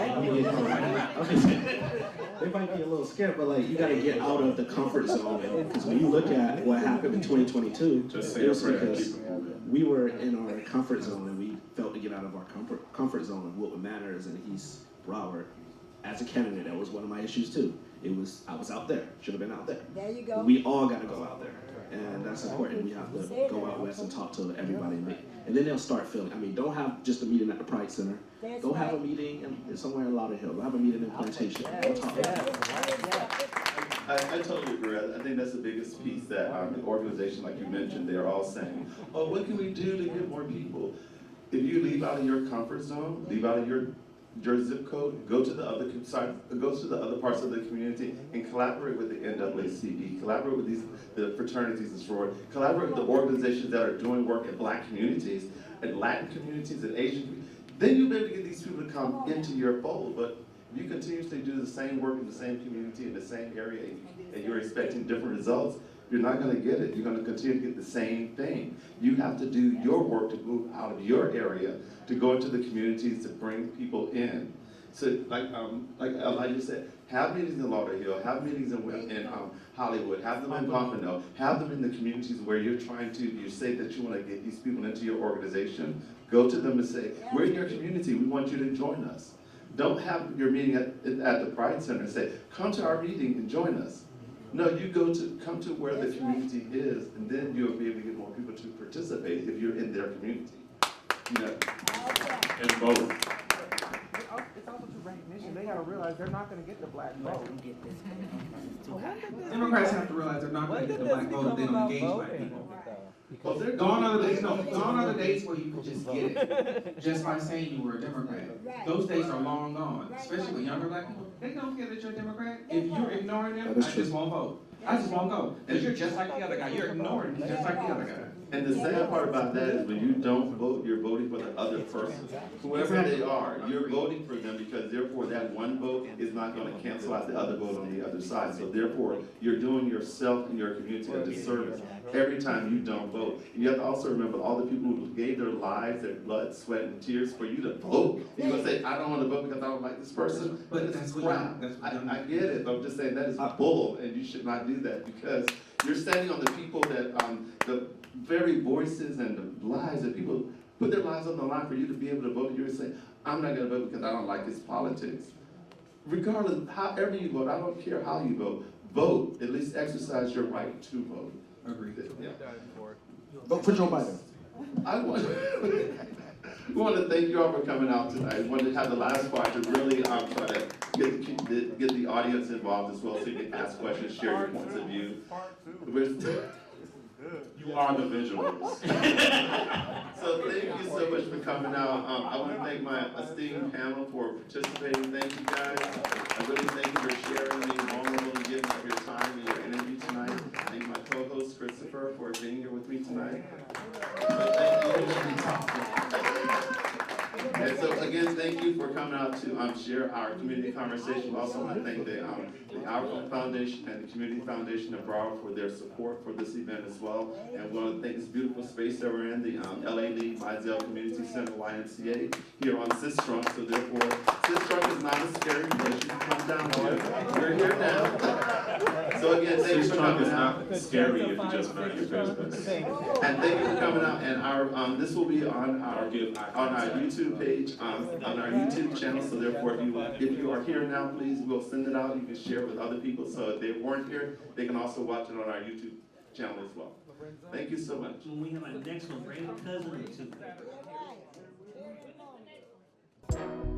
S10: They might be a little scared, but like you got to get out of the comfort zone. Because when you look at what happened in 2022, it was because we were in our comfort zone and we felt to get out of our comfort zone of what matters in East Broward. as a candidate, that was one of my issues too. I was out there, should have been out there.
S14: There you go.
S10: We all got to go out there, and that's important. We have to go out west and talk to everybody, and then they'll start feeling. I mean, don't have just a meeting at the Pride Center. Go have a meeting somewhere in Lauderhill. Go have a meeting in Plantation. Go talk.
S2: I totally agree. I think that's the biggest piece that the organization, like you mentioned, they're all saying, oh, what can we do to get more people? If you leave out of your comfort zone, leave out of your zip code, go to the other parts of the community and collaborate with the NAACP, collaborate with the fraternities and sororities, collaborate with the organizations that are doing work in Black communities, and Latin communities, and Asian communities. Then you'll be able to get these people to come into your fold. But if you continuously do the same work in the same community, in the same area, and you're expecting different results, you're not going to get it. You're going to continue to get the same thing. You have to do your work to move out of your area, to go into the communities, to bring people in. So, like Elijah said, have meetings in Lauderhill, have meetings in Hollywood, have them in Pompano, have them in the communities where you say that you want to get these people into your organization. Go to them and say, we're in your community, we want you to join us. Don't have your meeting at the Pride Center and say, come to our meeting and join us. No, you come to where the community is, and then you'll be able to get more people to participate if you're in their community. You know,
S5: And both.
S13: It's also to recognition. They gotta realize they're not gonna get the Black vote.
S12: Democrats have to realize they're not going to get the Black vote if they don't engage Black people. Go on other dates where you can just get it, just by saying you were a Democrat. Those days are long gone, especially with younger Black people. They don't care that you're a Democrat. If you're ignoring them, I just won't vote. I just won't go. Because you're just like the other guy. You're ignoring me just like the other guy.
S2: and the sad part about that is when you don't vote, you're voting for the other person. Whoever they are, you're voting for them because therefore that one vote is not going to cancel out the other vote on the other side. So therefore, you're doing yourself and your community a disservice every time you don't vote. And you have to also remember all the people who gave their lives, their blood, sweat, and tears for you to vote. You're going to say, I don't want to vote because I don't like this person. But that's crap. I get it, but I'm just saying that is bull, and you should not do that because you're standing on the people that, the very voices and the lives that people put their lives on the line for you to be able to vote. You're saying, I'm not going to vote because I don't like his politics. Regardless, however you vote, I don't care how you vote. Vote. At least exercise your right to vote.
S12: Agreed.
S2: Yeah.
S10: Vote for Joe Biden.
S2: We want to thank you all for coming out tonight. We want to have the last part to really try to get the audience involved as well so you can ask questions, share your points of view.
S5: You are the visuals.
S2: So thank you so much for coming out. I want to thank my esteemed panel for participating. Thank you guys. I really thank you for sharing, being vulnerable, and giving up your time in your interview tonight. Thank my co-host Christopher for being here with me tonight. And so again, thank you for coming out to share our community conversation. We also want to thank the Our Foundation and the Community Foundation of Broward for their support for this event as well. And we want to thank this beautiful space that we're in, the LA Lee Mizell Community Center YMCA here on Sistrunk. So therefore, Sistrunk is not a scary place. You can come down here. We're here now. So again, thank you for coming out.
S5: Sistrunk is not scary if you just know your business.
S2: And thank you for coming out. And our this will be on our YouTube page, on our YouTube channel. So therefore, if you are here now, please, we'll send it out. You can share it with other people. So if they weren't here, they can also watch it on our YouTube channel as well. Thank you so much.
S3: When we have our next one, bring a cousin or two.